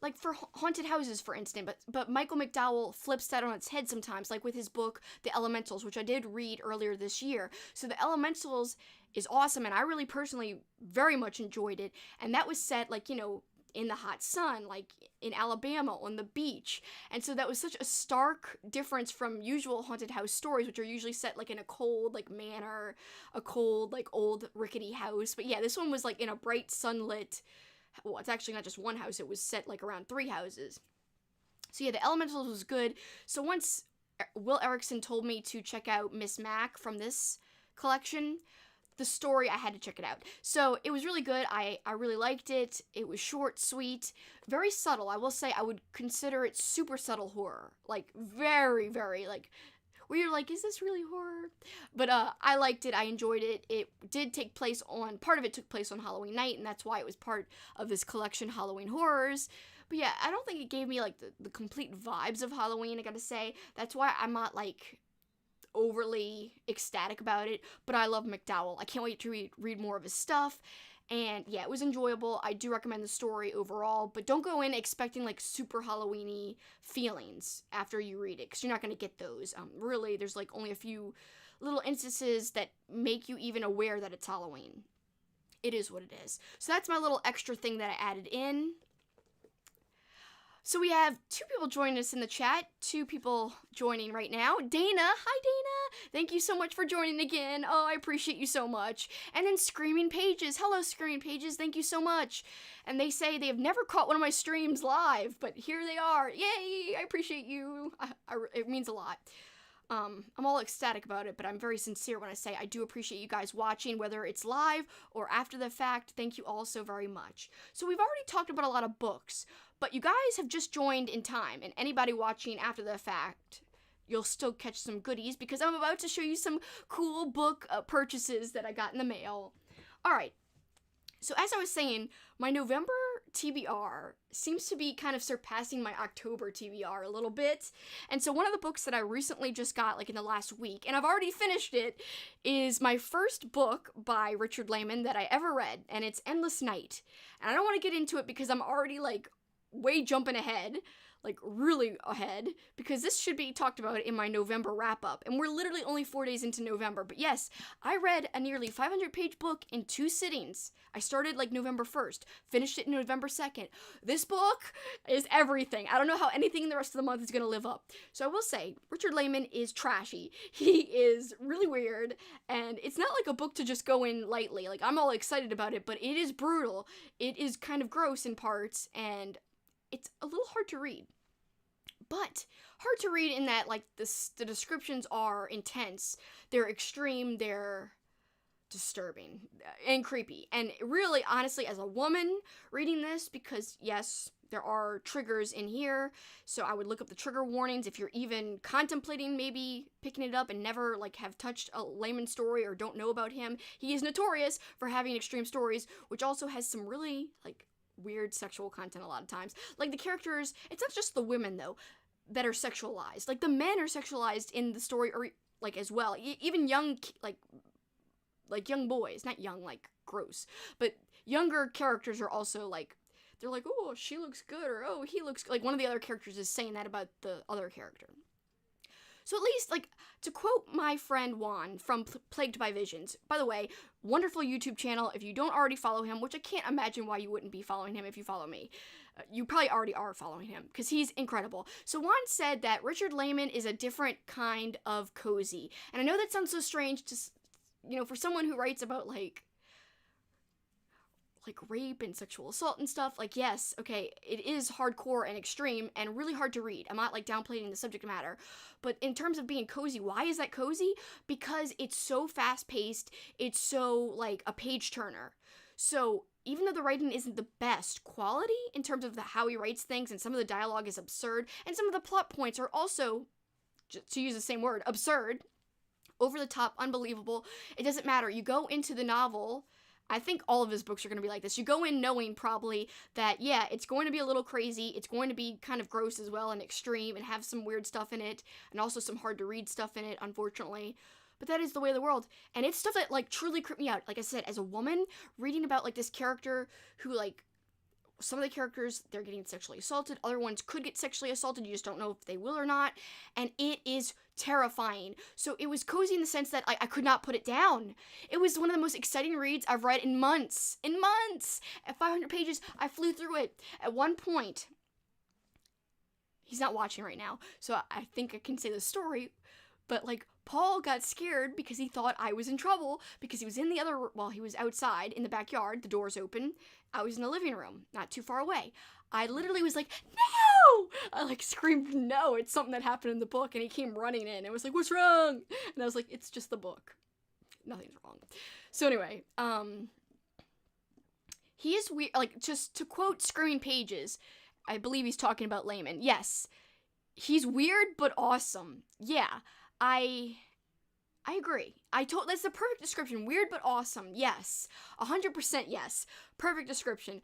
Like for haunted houses, for instance, but Michael McDowell flips that on its head sometimes, like with his book, The Elementals, which I did read earlier this year. So The Elementals is awesome, and I really personally very much enjoyed it, and that was set, like, you know, in the hot sun, like in Alabama on the beach. And so that was such a stark difference from usual haunted house stories, which are usually set like in a cold like manor, a cold like old rickety house. But yeah, this one was like in a bright sunlit, well, it's actually not just one house, it was set like around 3 houses. So yeah, The Elementals was good. So once Will Erickson told me to check out Miss Mack from this collection, the story, I had to check it out. So it was really good. I really liked it. It was short, sweet, very subtle. I will say I would consider it super subtle horror. Like very, very like, where you're like, is this really horror? But I liked it. I enjoyed it. It did take place on, part of it took place on Halloween night, and that's why it was part of this collection, Halloween Horrors. But yeah, I don't think it gave me like the complete vibes of Halloween, I gotta say. That's why I'm not like overly ecstatic about it, but I love McDowell. I can't wait to read more of his stuff, and yeah, it was enjoyable. I do recommend the story overall, but don't go in expecting like super Halloween-y feelings after you read it, because you're not going to get those. Really, there's like only a few little instances that make you even aware that it's Halloween. It is what it is. So that's my little extra thing that I added in. So we have 2 people joining us in the chat, 2 people joining right now. Dana, hi Dana, thank you so much for joining again. Oh, I appreciate you so much. And then Screaming Pages, hello Screaming Pages, thank you so much. And they say they have never caught one of my streams live, but here they are. Yay, I appreciate you. It means a lot. I'm all ecstatic about it, but I'm very sincere when I say I do appreciate you guys watching, whether it's live or after the fact. Thank you all so very much. So we've already talked about a lot of books, but you guys have just joined in time, and anybody watching after the fact, you'll still catch some goodies, because I'm about to show you some cool book purchases that I got in the mail. Alright, so as I was saying, my November TBR seems to be kind of surpassing my October TBR a little bit, and so one of the books that I recently just got, like in the last week, and I've already finished it, is my first book by Richard Lehman that I ever read, and it's Endless Night. And I don't want to get into it because I'm already like way jumping ahead, like really ahead, because this should be talked about in my November wrap-up, and we're literally only 4 days into November. But yes, I read a nearly 500-page book in 2 sittings. I started like November 1st, finished it November 2nd. This book is everything. I don't know how anything in the rest of the month is going to live up. So I will say, Richard Lehman is trashy. He is really weird, and it's not like a book to just go in lightly. Like, I'm all excited about it, but it is brutal. It is kind of gross in parts, and it's a little hard to read, but hard to read in that, like, the descriptions are intense, they're extreme, they're disturbing, and creepy, and really, honestly, as a woman reading this, because, yes, there are triggers in here, so I would look up the trigger warnings if you're even contemplating maybe picking it up and never, like, have touched a Lehman story or don't know about him. He is notorious for having extreme stories, which also has some really, like, weird sexual content a lot of times. Like, the characters, it's not just the women though that are sexualized, like the men are sexualized in the story, or like as well, even young, like young boys, not young like gross, but younger characters are also like, they're like, oh, she looks good, or oh, he looks good. Like, one of the other characters is saying that about the other character. So at least, like, to quote my friend Juan from Plagued by Visions, by the way, wonderful YouTube channel. If you don't already follow him, which I can't imagine why you wouldn't be following him if you follow me, you probably already are following him, because he's incredible. So Juan said that Richard Lehman is a different kind of cozy. And I know that sounds so strange to, you know, for someone who writes about, like, like rape and sexual assault and stuff, like, yes, okay, it is hardcore and extreme and really hard to read. I'm not like downplaying the subject matter, but in terms of being cozy, why is that cozy? Because it's so fast paced, it's so like a page turner. So even though the writing isn't the best quality in terms of how he writes things, and some of the dialogue is absurd, and some of the plot points are also, to use the same word, absurd, over the top, unbelievable, it doesn't matter. You go into the novel, I think all of his books are going to be like this. You go in knowing probably that, yeah, it's going to be a little crazy. It's going to be kind of gross as well and extreme and have some weird stuff in it and also some hard to read stuff in it, unfortunately. But that is the way of the world. And it's stuff that, like, truly creeped me out. Like I said, as a woman, reading about, like, this character who, like, some of the characters, they're getting sexually assaulted. Other ones could get sexually assaulted. You just don't know if they will or not. And it is terrifying. So it was cozy in the sense that I could not put it down. It was one of the most exciting reads I've read in months. In months! At 500 pages, I flew through it. At one point, he's not watching right now, so I think I can say the story, but, like, Paul got scared because he thought I was in trouble because he was in the other, well, he was outside in the backyard, the door's open. I was in the living room, not too far away. I literally was like, no! I, like, screamed, no, it's something that happened in the book, and he came running in and was like, what's wrong? And I was like, it's just the book. Nothing's wrong. So anyway, he is weird, like, just to quote Screaming Pages, I believe he's talking about Layman. Yes, he's weird, but awesome. Yeah. I agree. That's the perfect description. Weird but awesome. Yes. 100% yes. Perfect description.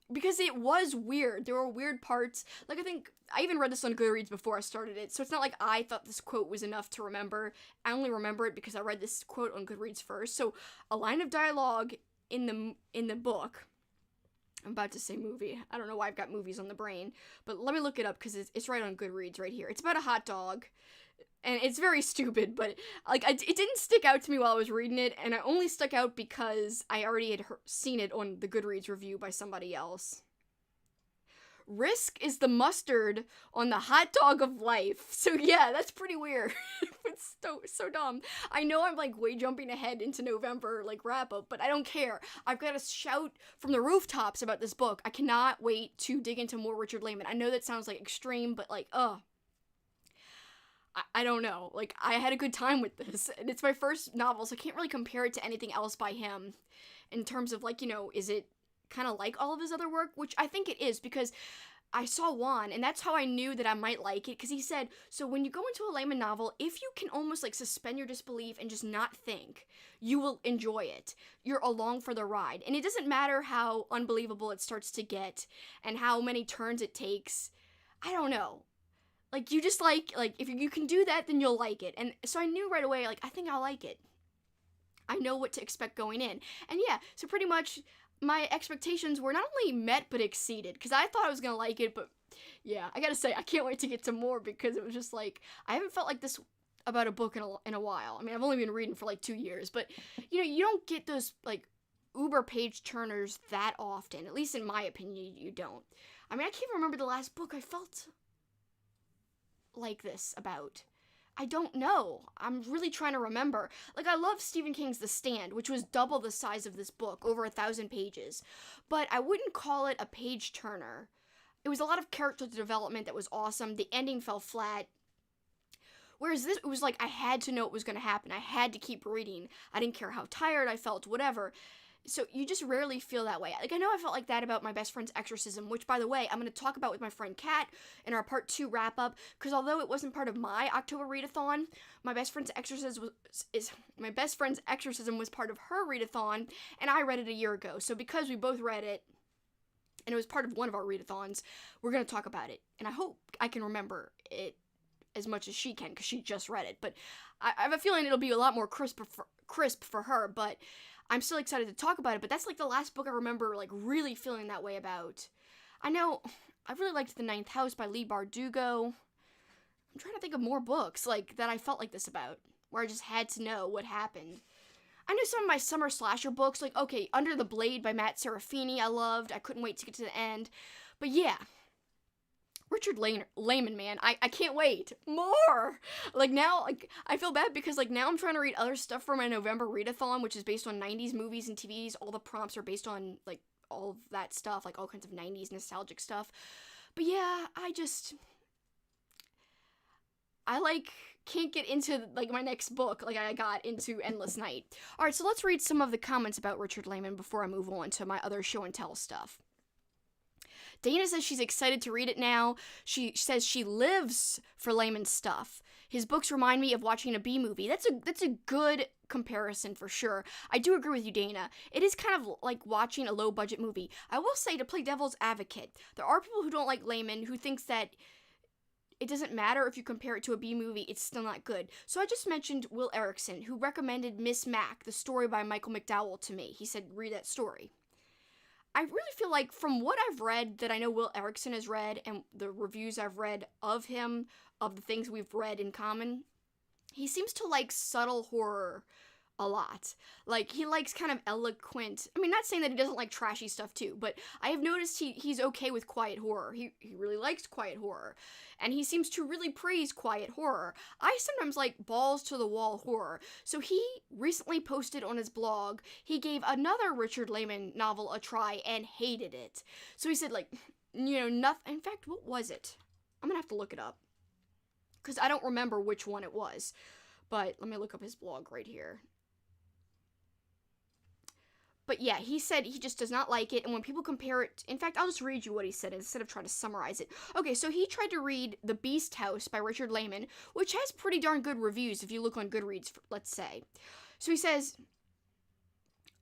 Because it was weird. There were weird parts. Like, I think I even read this on Goodreads before I started it, so it's not like I thought this quote was enough to remember. I only remember it because I read this quote on Goodreads first. So, a line of dialogue in the book. I'm about to say movie. I don't know why I've got movies on the brain, but let me look it up because it's right on Goodreads right here. It's about a hot dog. And it's very stupid, but, like, it didn't stick out to me while I was reading it, and it only stuck out because I already had seen it on the Goodreads review by somebody else. Risk is the mustard on the hot dog of life. So, yeah, that's pretty weird. It's so dumb. I know I'm, like, way jumping ahead into November, like, wrap-up, but I don't care. I've got to shout from the rooftops about this book. I cannot wait to dig into more Richard Layman. I know that sounds, like, extreme, but, like, I don't know. Like, I had a good time with this, and it's my first novel, so I can't really compare it to anything else by him in terms of, like, you know, is it kind of like all of his other work? Which I think it is, because I saw Juan, and that's how I knew that I might like it, because he said, so when you go into a Layman novel, if you can almost, like, suspend your disbelief and just not think, you will enjoy it. You're along for the ride. And it doesn't matter how unbelievable it starts to get, and how many turns it takes. I don't know. Like, you just like, if you can do that, then you'll like it. And so I knew right away, like, I think I'll like it. I know what to expect going in. And yeah, so pretty much my expectations were not only met, but exceeded. Because I thought I was going to like it, but yeah, I gotta say, I can't wait to get to more because it was just like, I haven't felt like this about a book in a while. I mean, I've only been reading for like 2 years, but, you know, you don't get those, like, uber page turners that often. At least in my opinion, you don't. I mean, I can't remember the last book I felt like this about. I don't know. I'm really trying to remember. Like, I love Stephen King's The Stand, which was double the size of this book, over 1,000 pages. But I wouldn't call it a page turner. It was a lot of character development that was awesome. The ending fell flat. Whereas this, it was like I had to know what was going to happen. I had to keep reading. I didn't care how tired I felt, whatever. So you just rarely feel that way. Like, I know I felt like that about My Best Friend's Exorcism, which, by the way, I'm going to talk about with my friend Kat in our part 2 wrap-up, because although it wasn't part of my October readathon, My Best Friend's Exorcism was part of her readathon, and I read it a year ago. So because we both read it, and it was part of one of our readathons, we're going to talk about it. And I hope I can remember it as much as she can, because she just read it. But I have a feeling it'll be a lot more crisp for her, but I'm still excited to talk about it. But that's like the last book I remember, like, really feeling that way about. I know I really liked The Ninth House by Leigh Bardugo. I'm trying to think of more books, like, that I felt like this about, where I just had to know what happened. I know some of my summer slasher books, like, okay, Under the Blade by Matt Serafini I loved. I couldn't wait to get to the end. But yeah, Richard Lehman, man, I can't wait. More! Like, now, like, I feel bad because, like, now I'm trying to read other stuff for my November Readathon, which is based on 90s movies and TVs. All the prompts are based on, like, all of that stuff, like, all kinds of 90s nostalgic stuff. But yeah, I can't get into, like, my next book like I got into Endless Night. Alright, so let's read some of the comments about Richard Lehman before I move on to my other show and tell stuff. Dana says she's excited to read it now. She says she lives for Lehman's stuff. His books remind me of watching a B movie. That's a good comparison for sure. I do agree with you, Dana. It is kind of like watching a low-budget movie. I will say, to play devil's advocate, there are people who don't like Lehman who thinks that it doesn't matter if you compare it to a B movie, it's still not good. So I just mentioned Will Erickson, who recommended Miss Mack, the story by Michael McDowell, to me. He said, read that story. I really feel like, from what I've read that I know Will Erickson has read, and the reviews I've read of him, of the things we've read in common, he seems to like subtle horror a lot. Like, he likes kind of eloquent, I mean, not saying that he doesn't like trashy stuff too, but I have noticed he's okay with quiet horror. He really likes quiet horror, and he seems to really praise quiet horror. I sometimes like balls to the wall horror. So he recently posted on his blog, he gave another Richard Lehman novel a try and hated it. So he said, like, nothing, in fact, what was it? I'm gonna have to look it up, because I don't remember which one it was, but let me look up his blog right here. But yeah, he said he just does not like it, and when people compare it, in fact, I'll just read you what he said instead of trying to summarize it. Okay, so he tried to read The Beast House by Richard Lehman, which has pretty darn good reviews if you look on Goodreads, let's say. So he says,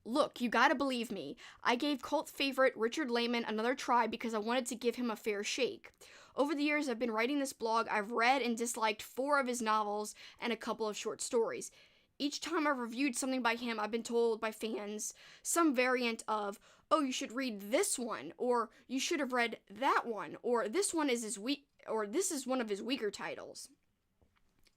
look, you gotta believe me. I gave cult favorite Richard Lehman another try because I wanted to give him a fair shake. Over the years I've been writing this blog, I've read and disliked 4 of his novels and a couple of short stories. Each time I've reviewed something by him, I've been told by fans some variant of, oh, you should read this one, or you should have read that one, or this one is his or this is one of his weaker titles,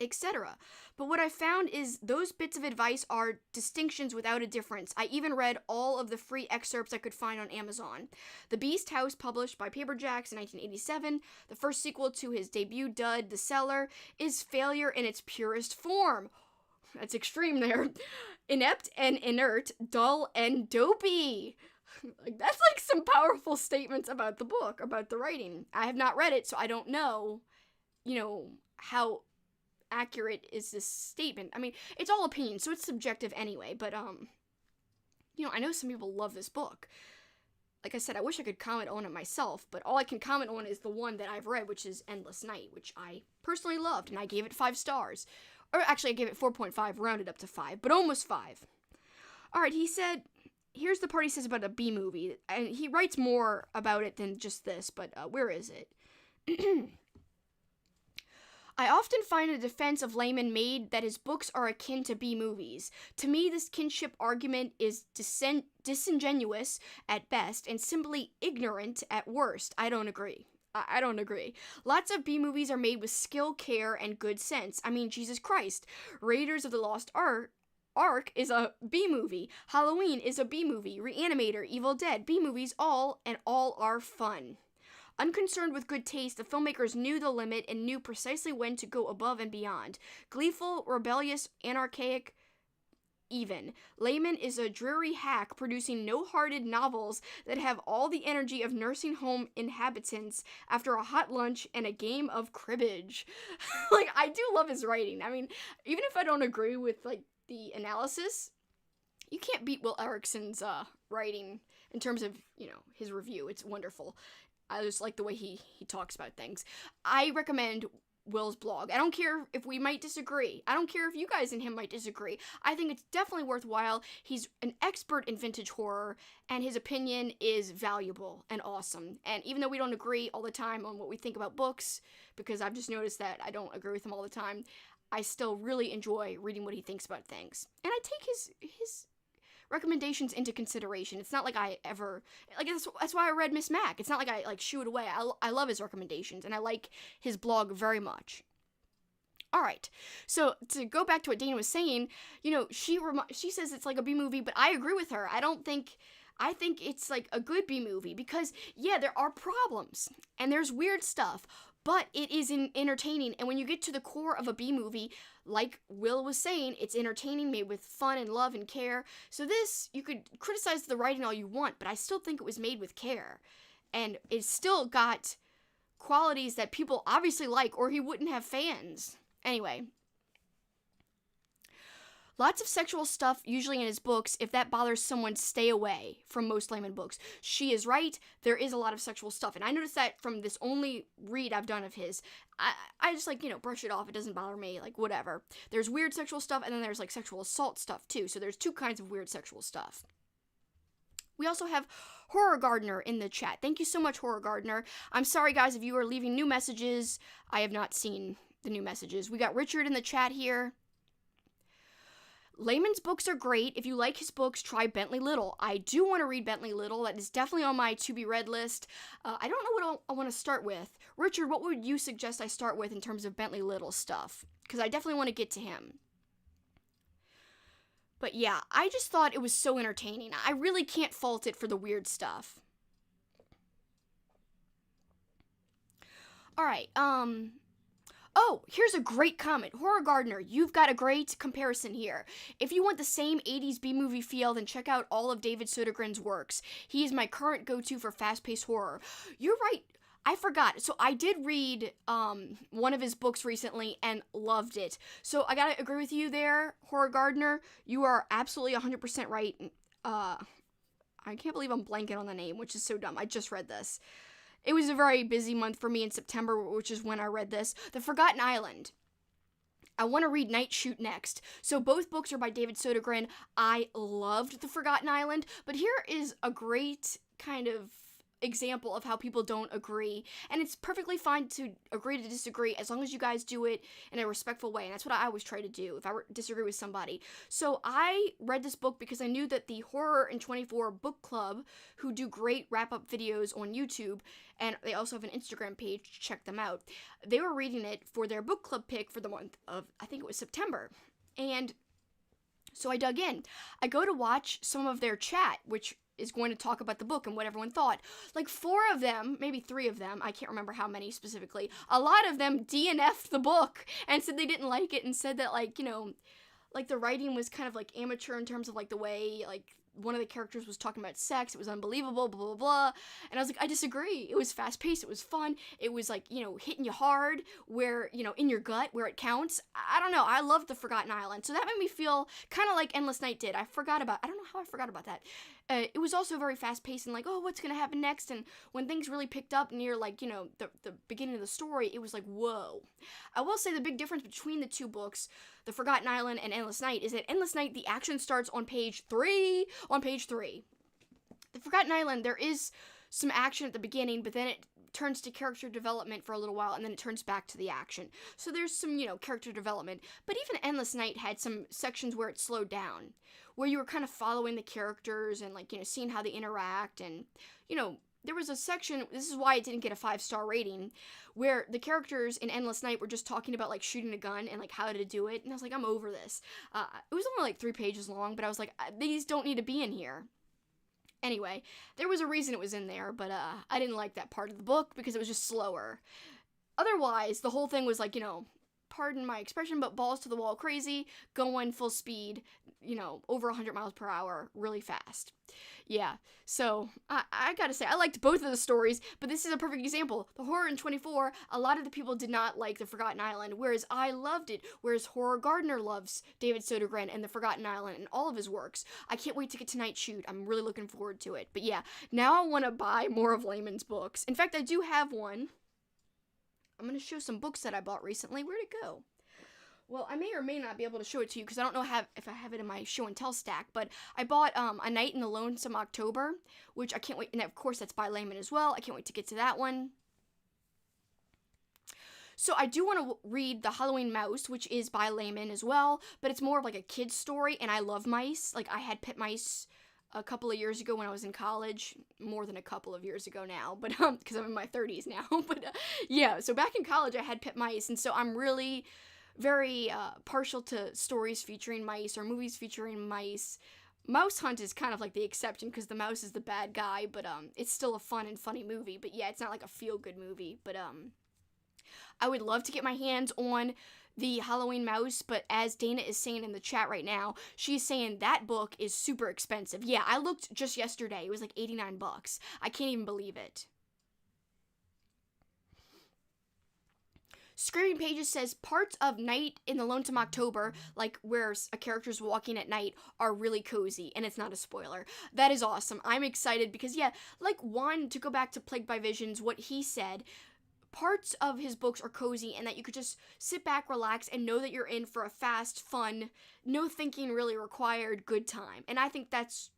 etc. But what I found is those bits of advice are distinctions without a difference. I even read all of the free excerpts I could find on Amazon. The Beast House, published by Paperjacks in 1987, the first sequel to his debut dud, The Cellar, is failure in its purest form. That's extreme there. Inept and inert, dull and dopey. Like, that's like some powerful statements about the book, about the writing. I have not read it, so I don't know, how accurate is this statement. I mean, it's all opinion, so it's subjective anyway, but, I know some people love this book. Like I said, I wish I could comment on it myself, but all I can comment on is the one that I've read, which is Endless Night, which I personally loved, and I gave it 5 stars. Or actually, I gave it 4.5, rounded up to 5, but almost 5. Alright, he said, here's the part he says about a B movie, and he writes more about it than just this, but where is it? I often find a defense of Lehman made that his books are akin to B movies. To me, this kinship argument is disingenuous at best and simply ignorant at worst. I don't agree. Lots of B movies are made with skill, care, and good sense. I mean, Jesus Christ. Raiders of the Lost Ark is a B movie. Halloween is a B movie. Reanimator, Evil Dead, B movies, all are fun. Unconcerned with good taste, the filmmakers knew the limit and knew precisely when to go above and beyond. Gleeful, rebellious, anarchic, even. Lehman is a dreary hack producing no-hearted novels that have all the energy of nursing home inhabitants after a hot lunch and a game of cribbage. Like, I do love his writing. I mean, even if I don't agree with, like, the analysis, you can't beat Will Erickson's writing in terms of, his review. It's wonderful. I just like the way he talks about things. I recommend Will's blog. I don't care if we might disagree. I don't care if you guys and him might disagree. I think it's definitely worthwhile. He's an expert in vintage horror, and his opinion is valuable and awesome. And even though we don't agree all the time on what we think about books, because I've just noticed that I don't agree with him all the time, I still really enjoy reading what he thinks about things. And I take his recommendations into consideration. It's not like I ever, like, that's why I read Miss Mack. It's not like I, like, shoo it away. I love his recommendations, and I like his blog very much. Alright, so to go back to what Dana was saying, she says it's like a B movie, but I agree with her. I don't think I think it's like a good B movie because, yeah, there are problems and there's weird stuff, but it is entertaining. And when you get to the core of a B movie, like Will was saying, it's entertaining, made with fun and love and care. So this, you could criticize the writing all you want, but I still think it was made with care. And it's still got qualities that people obviously like, or he wouldn't have fans. Anyway. Lots of sexual stuff, usually in his books. If that bothers someone, stay away from most Lehman books. She is right. There is a lot of sexual stuff. And I noticed that from this only read I've done of his. I just, like, brush it off. It doesn't bother me. Like, whatever. There's weird sexual stuff, and then there's, like, sexual assault stuff, too. So there's two kinds of weird sexual stuff. We also have Horror Gardener in the chat. Thank you so much, Horror Gardener. I'm sorry, guys, if you are leaving new messages. I have not seen the new messages. We got Richard in the chat here. Lehman's books are great. If you like his books, try Bentley Little. I do want to read Bentley Little. That is definitely on my to-be-read list. I don't know what I want to start with. Richard, what would you suggest I start with in terms of Bentley Little stuff? Because I definitely want to get to him. But yeah, I just thought it was so entertaining. I really can't fault it for the weird stuff. Alright, oh, here's a great comment. Horror Gardener, you've got a great comparison here. If you want the same 80s B-movie feel, then check out all of David Sodergren's works. He is my current go-to for fast-paced horror. You're right. I forgot. So I did read one of his books recently and loved it. So I gotta agree with you there, Horror Gardener. You are absolutely 100% right. I can't believe I'm blanking on the name, which is so dumb. I just read this. It was a very busy month for me in September, which is when I read this. The Forgotten Island. I want to read Night Shoot next. So both books are by David Sodergren. I loved The Forgotten Island, but here is a great kind of example of how people don't agree, and it's perfectly fine to agree to disagree as long as you guys do it in a respectful way, and that's what I always try to do if I disagree with somebody. So I read this book because I knew that the Horror in 24 book club, who do great wrap-up videos on YouTube, and they also have an Instagram page, check them out, they were reading it for their book club pick for the month of, I think it was September, and so I dug in. I go to watch some of their chat, which is going to talk about the book and what everyone thought. Like 4 of them, maybe 3 of them, I can't remember how many specifically, a lot of them DNF'd the book and said they didn't like it and said that, like, like the writing was kind of like amateur in terms of like the way, like, one of the characters was talking about sex, it was unbelievable, blah, blah, blah, and I was like, I disagree. It was fast-paced, it was fun, it was like, hitting you hard, where, in your gut, where it counts. I don't know, I loved The Forgotten Island, so that made me feel kind of like Endless Night did. I don't know how I forgot about that. It was also very fast-paced and like, oh, what's gonna happen next, and when things really picked up near, like, the beginning of the story, it was like, whoa. I will say the big difference between the two books, The Forgotten Island and Endless Night, is that Endless Night, the action starts on page 3. The Forgotten Island, there is some action at the beginning, but then it turns to character development for a little while, and then it turns back to the action. So there's some, character development. But even Endless Night had some sections where it slowed down, where you were kind of following the characters and, like, seeing how they interact. And, there was a section, this is why it didn't get a 5-star rating, where the characters in Endless Night were just talking about, like, shooting a gun and, like, how to do it. And I was like, I'm over this. It was only, like, 3 pages long, but I was like, these don't need to be in here. Anyway, there was a reason it was in there, but I didn't like that part of the book because it was just slower. Otherwise, the whole thing was like, pardon my expression, but balls to the wall crazy, going full speed, over 100 miles per hour, really fast. Yeah, so I gotta say, I liked both of the stories, but this is a perfect example. The Horror in 24, a lot of the people did not like The Forgotten Island, whereas I loved it, whereas Horror Gardener loves David Sodergren and The Forgotten Island and all of his works. I can't wait to get to Night Shoot. I'm really looking forward to it. But yeah, now I want to buy more of Lehman's books. In fact, I do have one. I'm going to show some books that I bought recently. Where'd it go? Well, I may or may not be able to show it to you because I don't know if I have it in my show and tell stack, but I bought A Night in the Lonesome October, which I can't wait, and of course that's by Lehman as well. I can't wait to get to that one. So I do want to read The Halloween Mouse, which is by Lehman as well, but it's more of like a kid's story, and I love mice. Like, I had pet mice a couple of years ago when I was in college, more than a couple of years ago now, but because I'm in my 30s now, but yeah, so back in college I had pet mice, and so I'm really very partial to stories featuring mice or movies featuring mice. Mouse Hunt is kind of like the exception because the mouse is the bad guy, but it's still a fun and funny movie. But yeah, it's not like a feel-good movie. But I would love to get my hands on the Halloween Mouse, but as Dana is saying in the chat right now, she's saying that book is super expensive. Yeah, I looked just yesterday. It was like $89. I can't even believe it. Screaming Pages says parts of Night in the Lonesome October, like where a character's walking at night, are really cozy, and it's not a spoiler. That is awesome. I'm excited because, yeah, like Juan, to go back to Plagued by Visions, what he said, parts of his books are cozy and that you could just sit back, relax, and know that you're in for a fast, fun, no thinking really required good time. And I think that's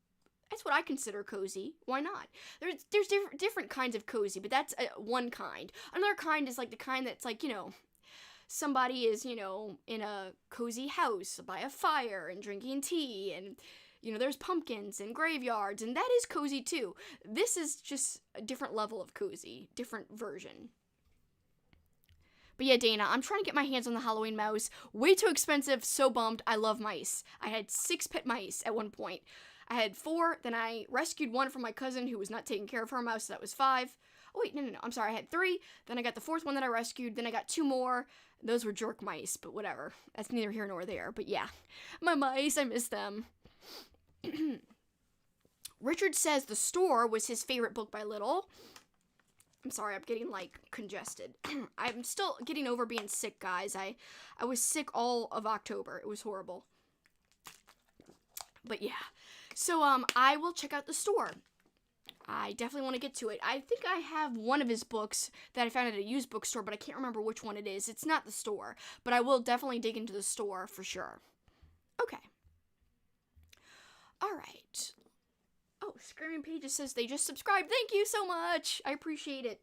what I consider cozy. Why not? There's different kinds of cozy, but that's one kind. Another kind is like the kind that's like, somebody is, in a cozy house by a fire and drinking tea, and, there's pumpkins and graveyards, and that is cozy too. This is just a different level of cozy, different version. But yeah, Dana, I'm trying to get my hands on the Halloween Mouse. Way too expensive, so bummed. I love mice. I had 6 pet mice at one point. I had 4, then I rescued 1 from my cousin who was not taking care of her mouse, so that was 5. Oh wait, no, I'm sorry, I had 3, then I got the 4th one that I rescued, then I got 2 more. Those were jerk mice, but whatever. That's neither here nor there, but yeah. My mice, I miss them. Richard says The Store was his favorite book by Little. I'm sorry, I'm getting, congested. I'm still getting over being sick, guys. I was sick all of October. It was horrible. But yeah. So, I will check out The Store. I definitely want to get to it. I think I have one of his books that I found at a used bookstore, but I can't remember which one it is. It's not The Store, but I will definitely dig into The Store for sure. Okay. All right. Oh, Screaming Pages says they just subscribed. Thank you so much. I appreciate it.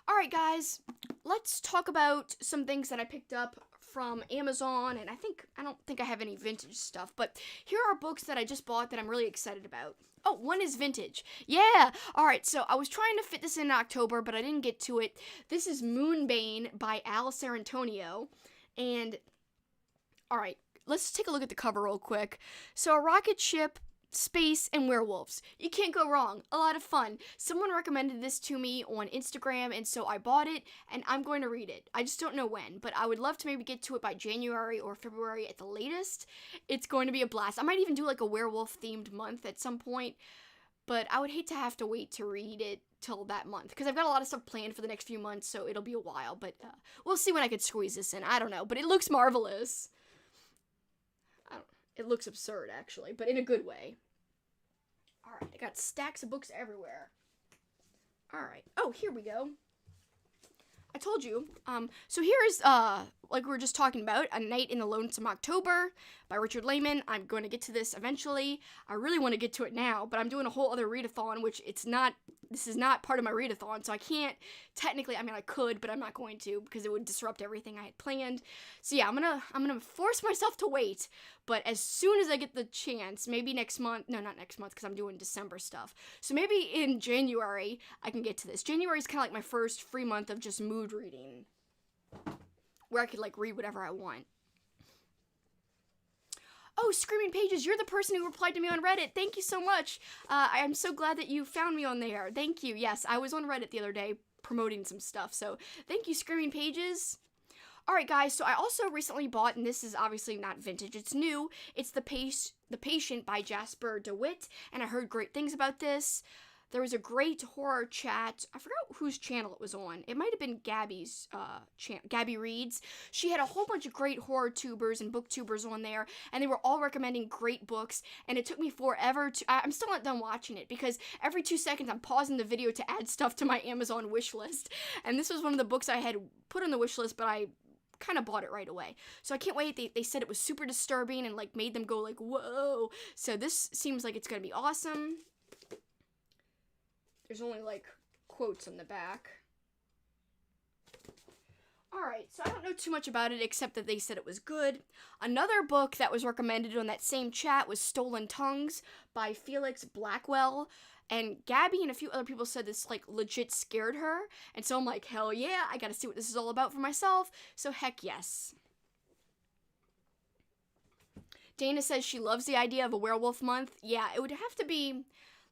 All right, guys. Let's talk about some things that I picked up from Amazon, and I don't think I have any vintage stuff, but here are books that I just bought that I'm really excited about. Oh, one is vintage. Yeah! Alright, so I was trying to fit this in October, but I didn't get to it. This is Moonbane by Al Sarantonio, and alright, let's take a look at the cover real quick. So a rocket ship, space, and werewolves. You can't go wrong. A lot of fun. Someone recommended this to me on Instagram, and so I bought it, and I'm going to read it. I just don't know when, but I would love to maybe get to it by January or February at the latest. It's going to be a blast. I might even do like a werewolf-themed month at some point, but I would hate to have to wait to read it till that month, because I've got a lot of stuff planned for the next few months, so it'll be a while, but we'll see when I could squeeze this in. I don't know, but it looks marvelous. It looks absurd, actually, but in a good way. Alright, I got stacks of books everywhere. Alright. Oh, here we go. I told you. So here is, like we were just talking about, A Night in the Lonesome October by Richard Lehman. I'm going to get to this eventually. I really want to get to it now, but I'm doing a whole other readathon, which this is not part of my readathon, so I can't, technically, I mean, I could, but I'm not going to, because it would disrupt everything I had planned. So yeah, I'm gonna force myself to wait, but as soon as I get the chance, maybe next month, no, not next month, because I'm doing December stuff, so maybe in January, I can get to this. January is kind of like my first free month of just mood reading, where I could, read whatever I want. Oh, Screaming Pages, you're the person who replied to me on Reddit. Thank you so much. I'm so glad that you found me on there. Thank you. Yes, I was on Reddit the other day promoting some stuff, so thank you, Screaming Pages. Alright, guys, so I also recently bought, and this is obviously not vintage, it's new. It's The Patient by Jasper DeWitt, and I heard great things about this. There was a great horror chat. I forgot whose channel it was on. It might have been Gabby's channel, Gabby Reads. She had a whole bunch of great horror tubers and booktubers on there, and they were all recommending great books, and it took me forever to... I'm still not done watching it, because every 2 seconds I'm pausing the video to add stuff to my Amazon wish list, and this was one of the books I had put on the wish list, but I kind of bought it right away. So I can't wait. They said it was super disturbing and, made them go, whoa. So this seems like it's gonna be awesome. There's only, quotes on the back. Alright, so I don't know too much about it except that they said it was good. Another book that was recommended on that same chat was Stolen Tongues by Felix Blackwell. And Gabby and a few other people said this, legit scared her. And so I'm like, hell yeah, I gotta see what this is all about for myself. So heck yes. Dana says she loves the idea of a werewolf month. Yeah, it would have to be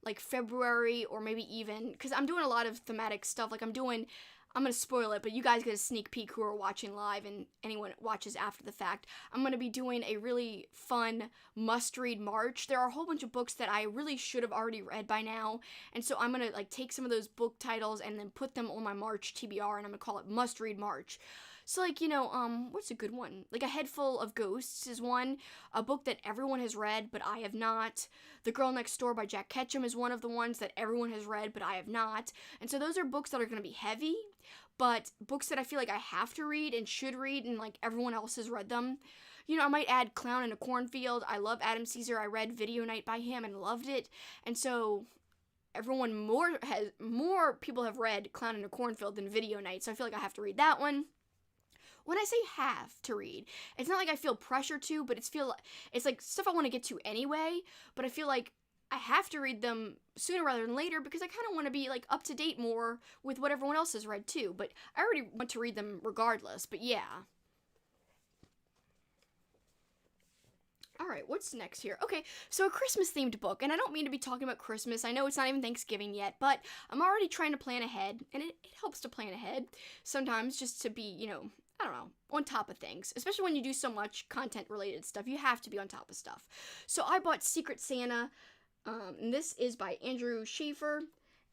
like February or maybe even, because I'm doing a lot of thematic stuff. Like I'm going to spoil it, but you guys get a sneak peek who are watching live and anyone that watches after the fact. I'm going to be doing a really fun must-read March. There are a whole bunch of books that I really should have already read by now, and so I'm going to like take some of those book titles and then put them on my March TBR, and I'm going to call it Must-Read March. So, like, what's a good one? Like, A Head Full of Ghosts is one. A book that everyone has read, but I have not. The Girl Next Door by Jack Ketchum is one of the ones that everyone has read, but I have not. And so those are books that are going to be heavy, but books that I feel like I have to read and should read, and, like, everyone else has read them. I might add Clown in a Cornfield. I love Adam Caesar. I read Video Night by him and loved it. And so more people have read Clown in a Cornfield than Video Night, so I feel like I have to read that one. When I say have to read, it's not like I feel pressure to, but it's like stuff I want to get to anyway, but I feel like I have to read them sooner rather than later because I kind of want to be like up to date more with what everyone else has read too, but I already want to read them regardless, but yeah. Alright, what's next here? Okay, so a Christmas-themed book, and I don't mean to be talking about Christmas. I know it's not even Thanksgiving yet, but I'm already trying to plan ahead, and it helps to plan ahead sometimes just to be, I don't know, on top of things. Especially when you do so much content-related stuff. You have to be on top of stuff. So I bought Secret Santa, and this is by Andrew Schaefer,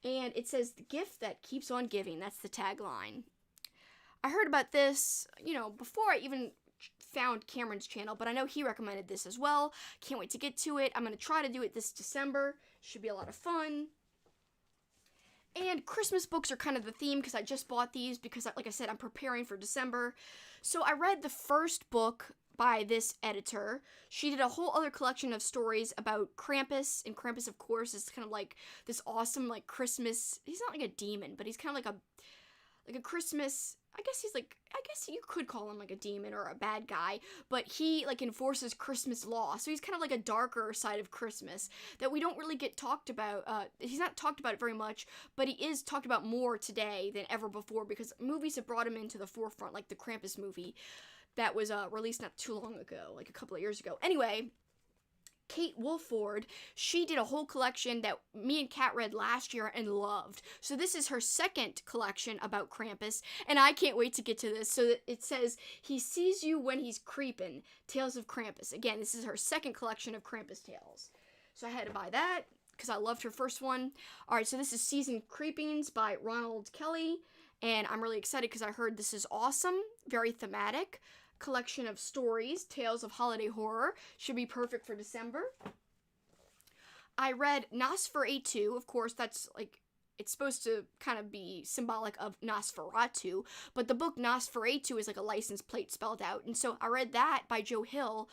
and it says, "The gift that keeps on giving." That's the tagline. I heard about this, before I even found Cameron's channel, but I know he recommended this as well. Can't wait to get to it. I'm going to try to do it this December. Should be a lot of fun. And Christmas books are kind of the theme because I just bought these because, like I said, I'm preparing for December. So I read the first book by this editor. She did a whole other collection of stories about Krampus, and Krampus, of course, is kind of like this awesome, like, Christmas. He's not like a demon, but he's kind of like a Christmas. I guess you could call him like a demon or a bad guy, but he like enforces Christmas law. So he's kind of like a darker side of Christmas that we don't really get talked about. He's not talked about it very much, but he is talked about more today than ever before because movies have brought him into the forefront, like the Krampus movie that was released not too long ago, like a couple of years ago. Anyway, Kate Wolford, she did a whole collection that me and Kat read last year and loved. So this is her second collection about Krampus, and I can't wait to get to this. So it says, "He sees you when he's creepin', Tales of Krampus." Again, this is her second collection of Krampus tales. So I had to buy that because I loved her first one. Alright, so this is Season Creepings by Ronald Kelly, and I'm really excited because I heard this is awesome, very thematic. Collection of stories, tales of holiday horror, should be perfect for December. I read Nosferatu, of course, that's like, it's supposed to kind of be symbolic of Nosferatu, but the book Nosferatu is like a license plate spelled out, and so I read that by Joe Hill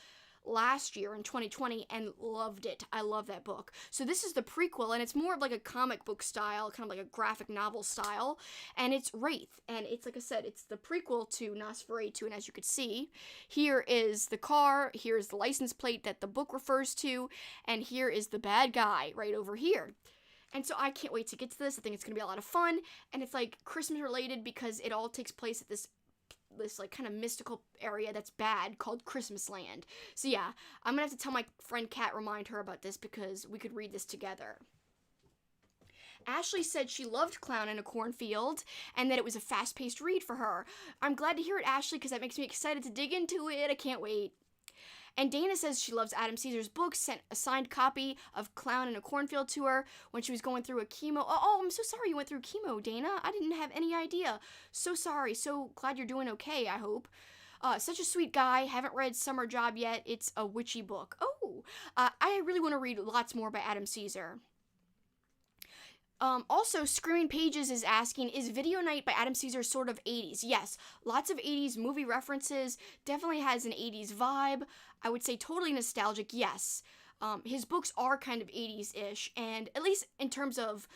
last year in 2020 and loved it. I love that book. So this is the prequel, and it's more of like a comic book style, kind of like a graphic novel style, and it's Wraith, and it's, like I said, it's the prequel to Nosferatu, and as you could see, here is the car, here is the license plate that the book refers to, and here is the bad guy right over here. And so I can't wait to get to this. I think it's going to be a lot of fun, and it's like Christmas related because it all takes place at this like kind of mystical area that's bad called Christmas Land. So yeah, I'm gonna have to tell my friend Kat, remind her about this because we could read this together. Ashley said she loved Clown in a Cornfield and that it was a fast-paced read for her. I'm glad to hear it, Ashley, because that makes me excited to dig into it. I can't wait. And Dana says she loves Adam Caesar's books, sent a signed copy of Clown in a Cornfield to her when she was going through a chemo. Oh, I'm so sorry you went through chemo, Dana. I didn't have any idea. So sorry. So glad you're doing okay, I hope. Such a sweet guy. Haven't read Summer Job yet. It's a witchy book. Oh, I really want to read lots more by Adam Caesar. Also, Screaming Pages is asking, is Video Night by Adam Caesar sort of 80s? Yes, lots of 80s movie references, definitely has an 80s vibe. I would say totally nostalgic, yes. His books are kind of 80s-ish, and at least in terms of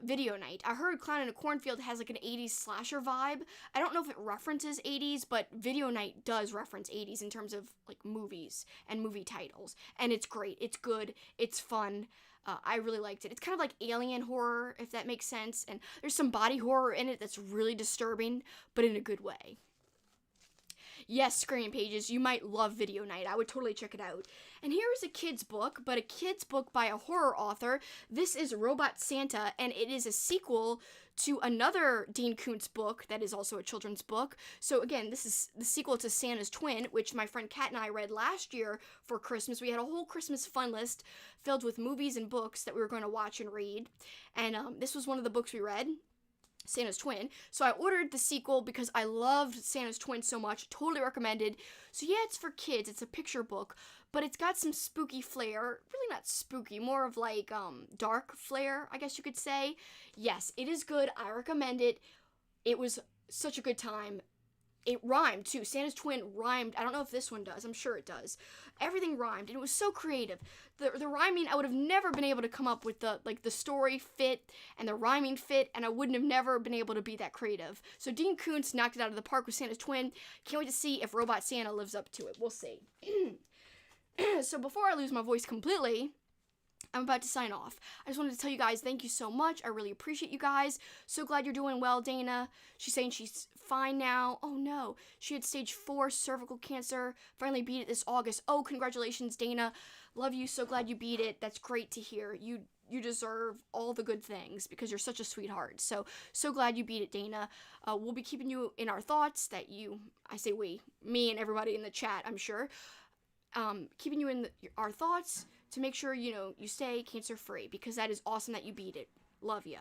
Video Night. I heard Clown in a Cornfield has like an 80s slasher vibe. I don't know if it references 80s, but Video Night does reference 80s in terms of like movies and movie titles. And it's great, it's good, it's fun. I really liked it. It's kind of like alien horror, if that makes sense, and there's some body horror in it that's really disturbing, but in a good way. Yes, Screaming Pages, you might love Video Night. I would totally check it out. And here is a kid's book, but a kid's book by a horror author. This is Robot Santa, and it is a sequel to another Dean Koontz book that is also a children's book. So again, this is the sequel to Santa's Twin, which my friend Kat and I read last year for Christmas. We had a whole Christmas fun list filled with movies and books that we were going to watch and read. And this was one of the books we read, Santa's Twin. So I ordered the sequel because I loved Santa's Twin so much. Totally recommended. So yeah, it's for kids. It's a picture book, but it's got some spooky flair. Really not spooky, more of like dark flair, I guess you could say. Yes, it is good. I recommend it. It was such a good time. It rhymed too. Santa's Twin rhymed. I don't know if this one does. I'm sure it does. Everything rhymed, and it was so creative. The rhyming, I would have never been able to come up with the story fit and the rhyming fit, and I wouldn't have never been able to be that creative. So Dean Koontz knocked it out of the park with Santa's Twin. Can't wait to see if Robot Santa lives up to it. We'll see. So before I lose my voice completely, I'm about to sign off. I just wanted to tell you guys thank you so much. I really appreciate you guys. So glad you're doing well, Dana. She's saying she's fine now. Oh no, she had stage 4 cervical cancer. Finally beat it this August. Oh, congratulations, Dana. Love you. So glad you beat it. That's great to hear. You deserve all the good things because you're such a sweetheart. So glad you beat it, Dana. We'll be keeping you in our thoughts. I say we, me and everybody in the chat, I'm sure. Keeping you in our thoughts to make sure, you stay cancer-free, because that is awesome that you beat it. Love you.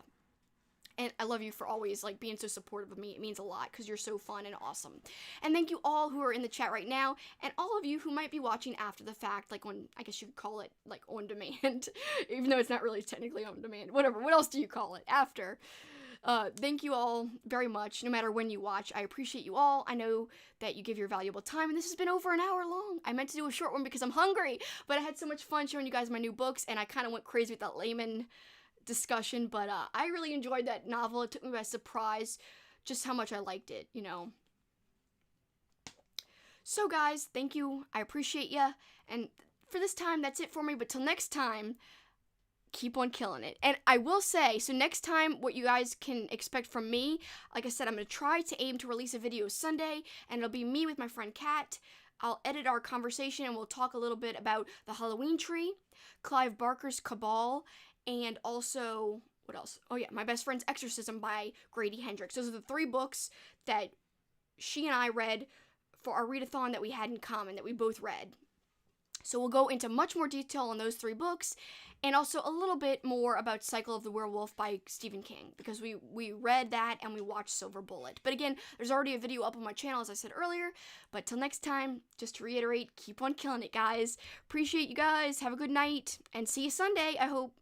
And I love you for always, being so supportive of me. It means a lot, because you're so fun and awesome. And thank you all who are in the chat right now, and all of you who might be watching after the fact, I guess you could call it, on demand, even though it's not really technically on demand. Whatever, what else do you call it? After. Thank you all very much, no matter when you watch. I appreciate you all. I know that you give your valuable time, and this has been over an hour long. I meant to do a short one because I'm hungry, but I had so much fun showing you guys my new books, and I kind of went crazy with that layman discussion, but I really enjoyed that novel. It took me by surprise just how much I liked it, So guys, thank you. I appreciate ya, and for this time, that's it for me, but till next time, keep on killing it. And I will say, so next time, what you guys can expect from me, like I said, I'm going to try to aim to release a video Sunday, and it'll be me with my friend Kat. I'll edit our conversation, and we'll talk a little bit about the Halloween Tree, Clive Barker's Cabal, and also, what else? Oh yeah, My Best Friend's Exorcism by Grady Hendrix. Those are the 3 books that she and I read for our readathon that we had in common, that we both read. So we'll go into much more detail on those 3 books, and also a little bit more about Cycle of the Werewolf by Stephen King, because we read that and we watched Silver Bullet. But again, there's already a video up on my channel, as I said earlier. But till next time, just to reiterate, keep on killing it, guys. Appreciate you guys. Have a good night, and see you Sunday, I hope.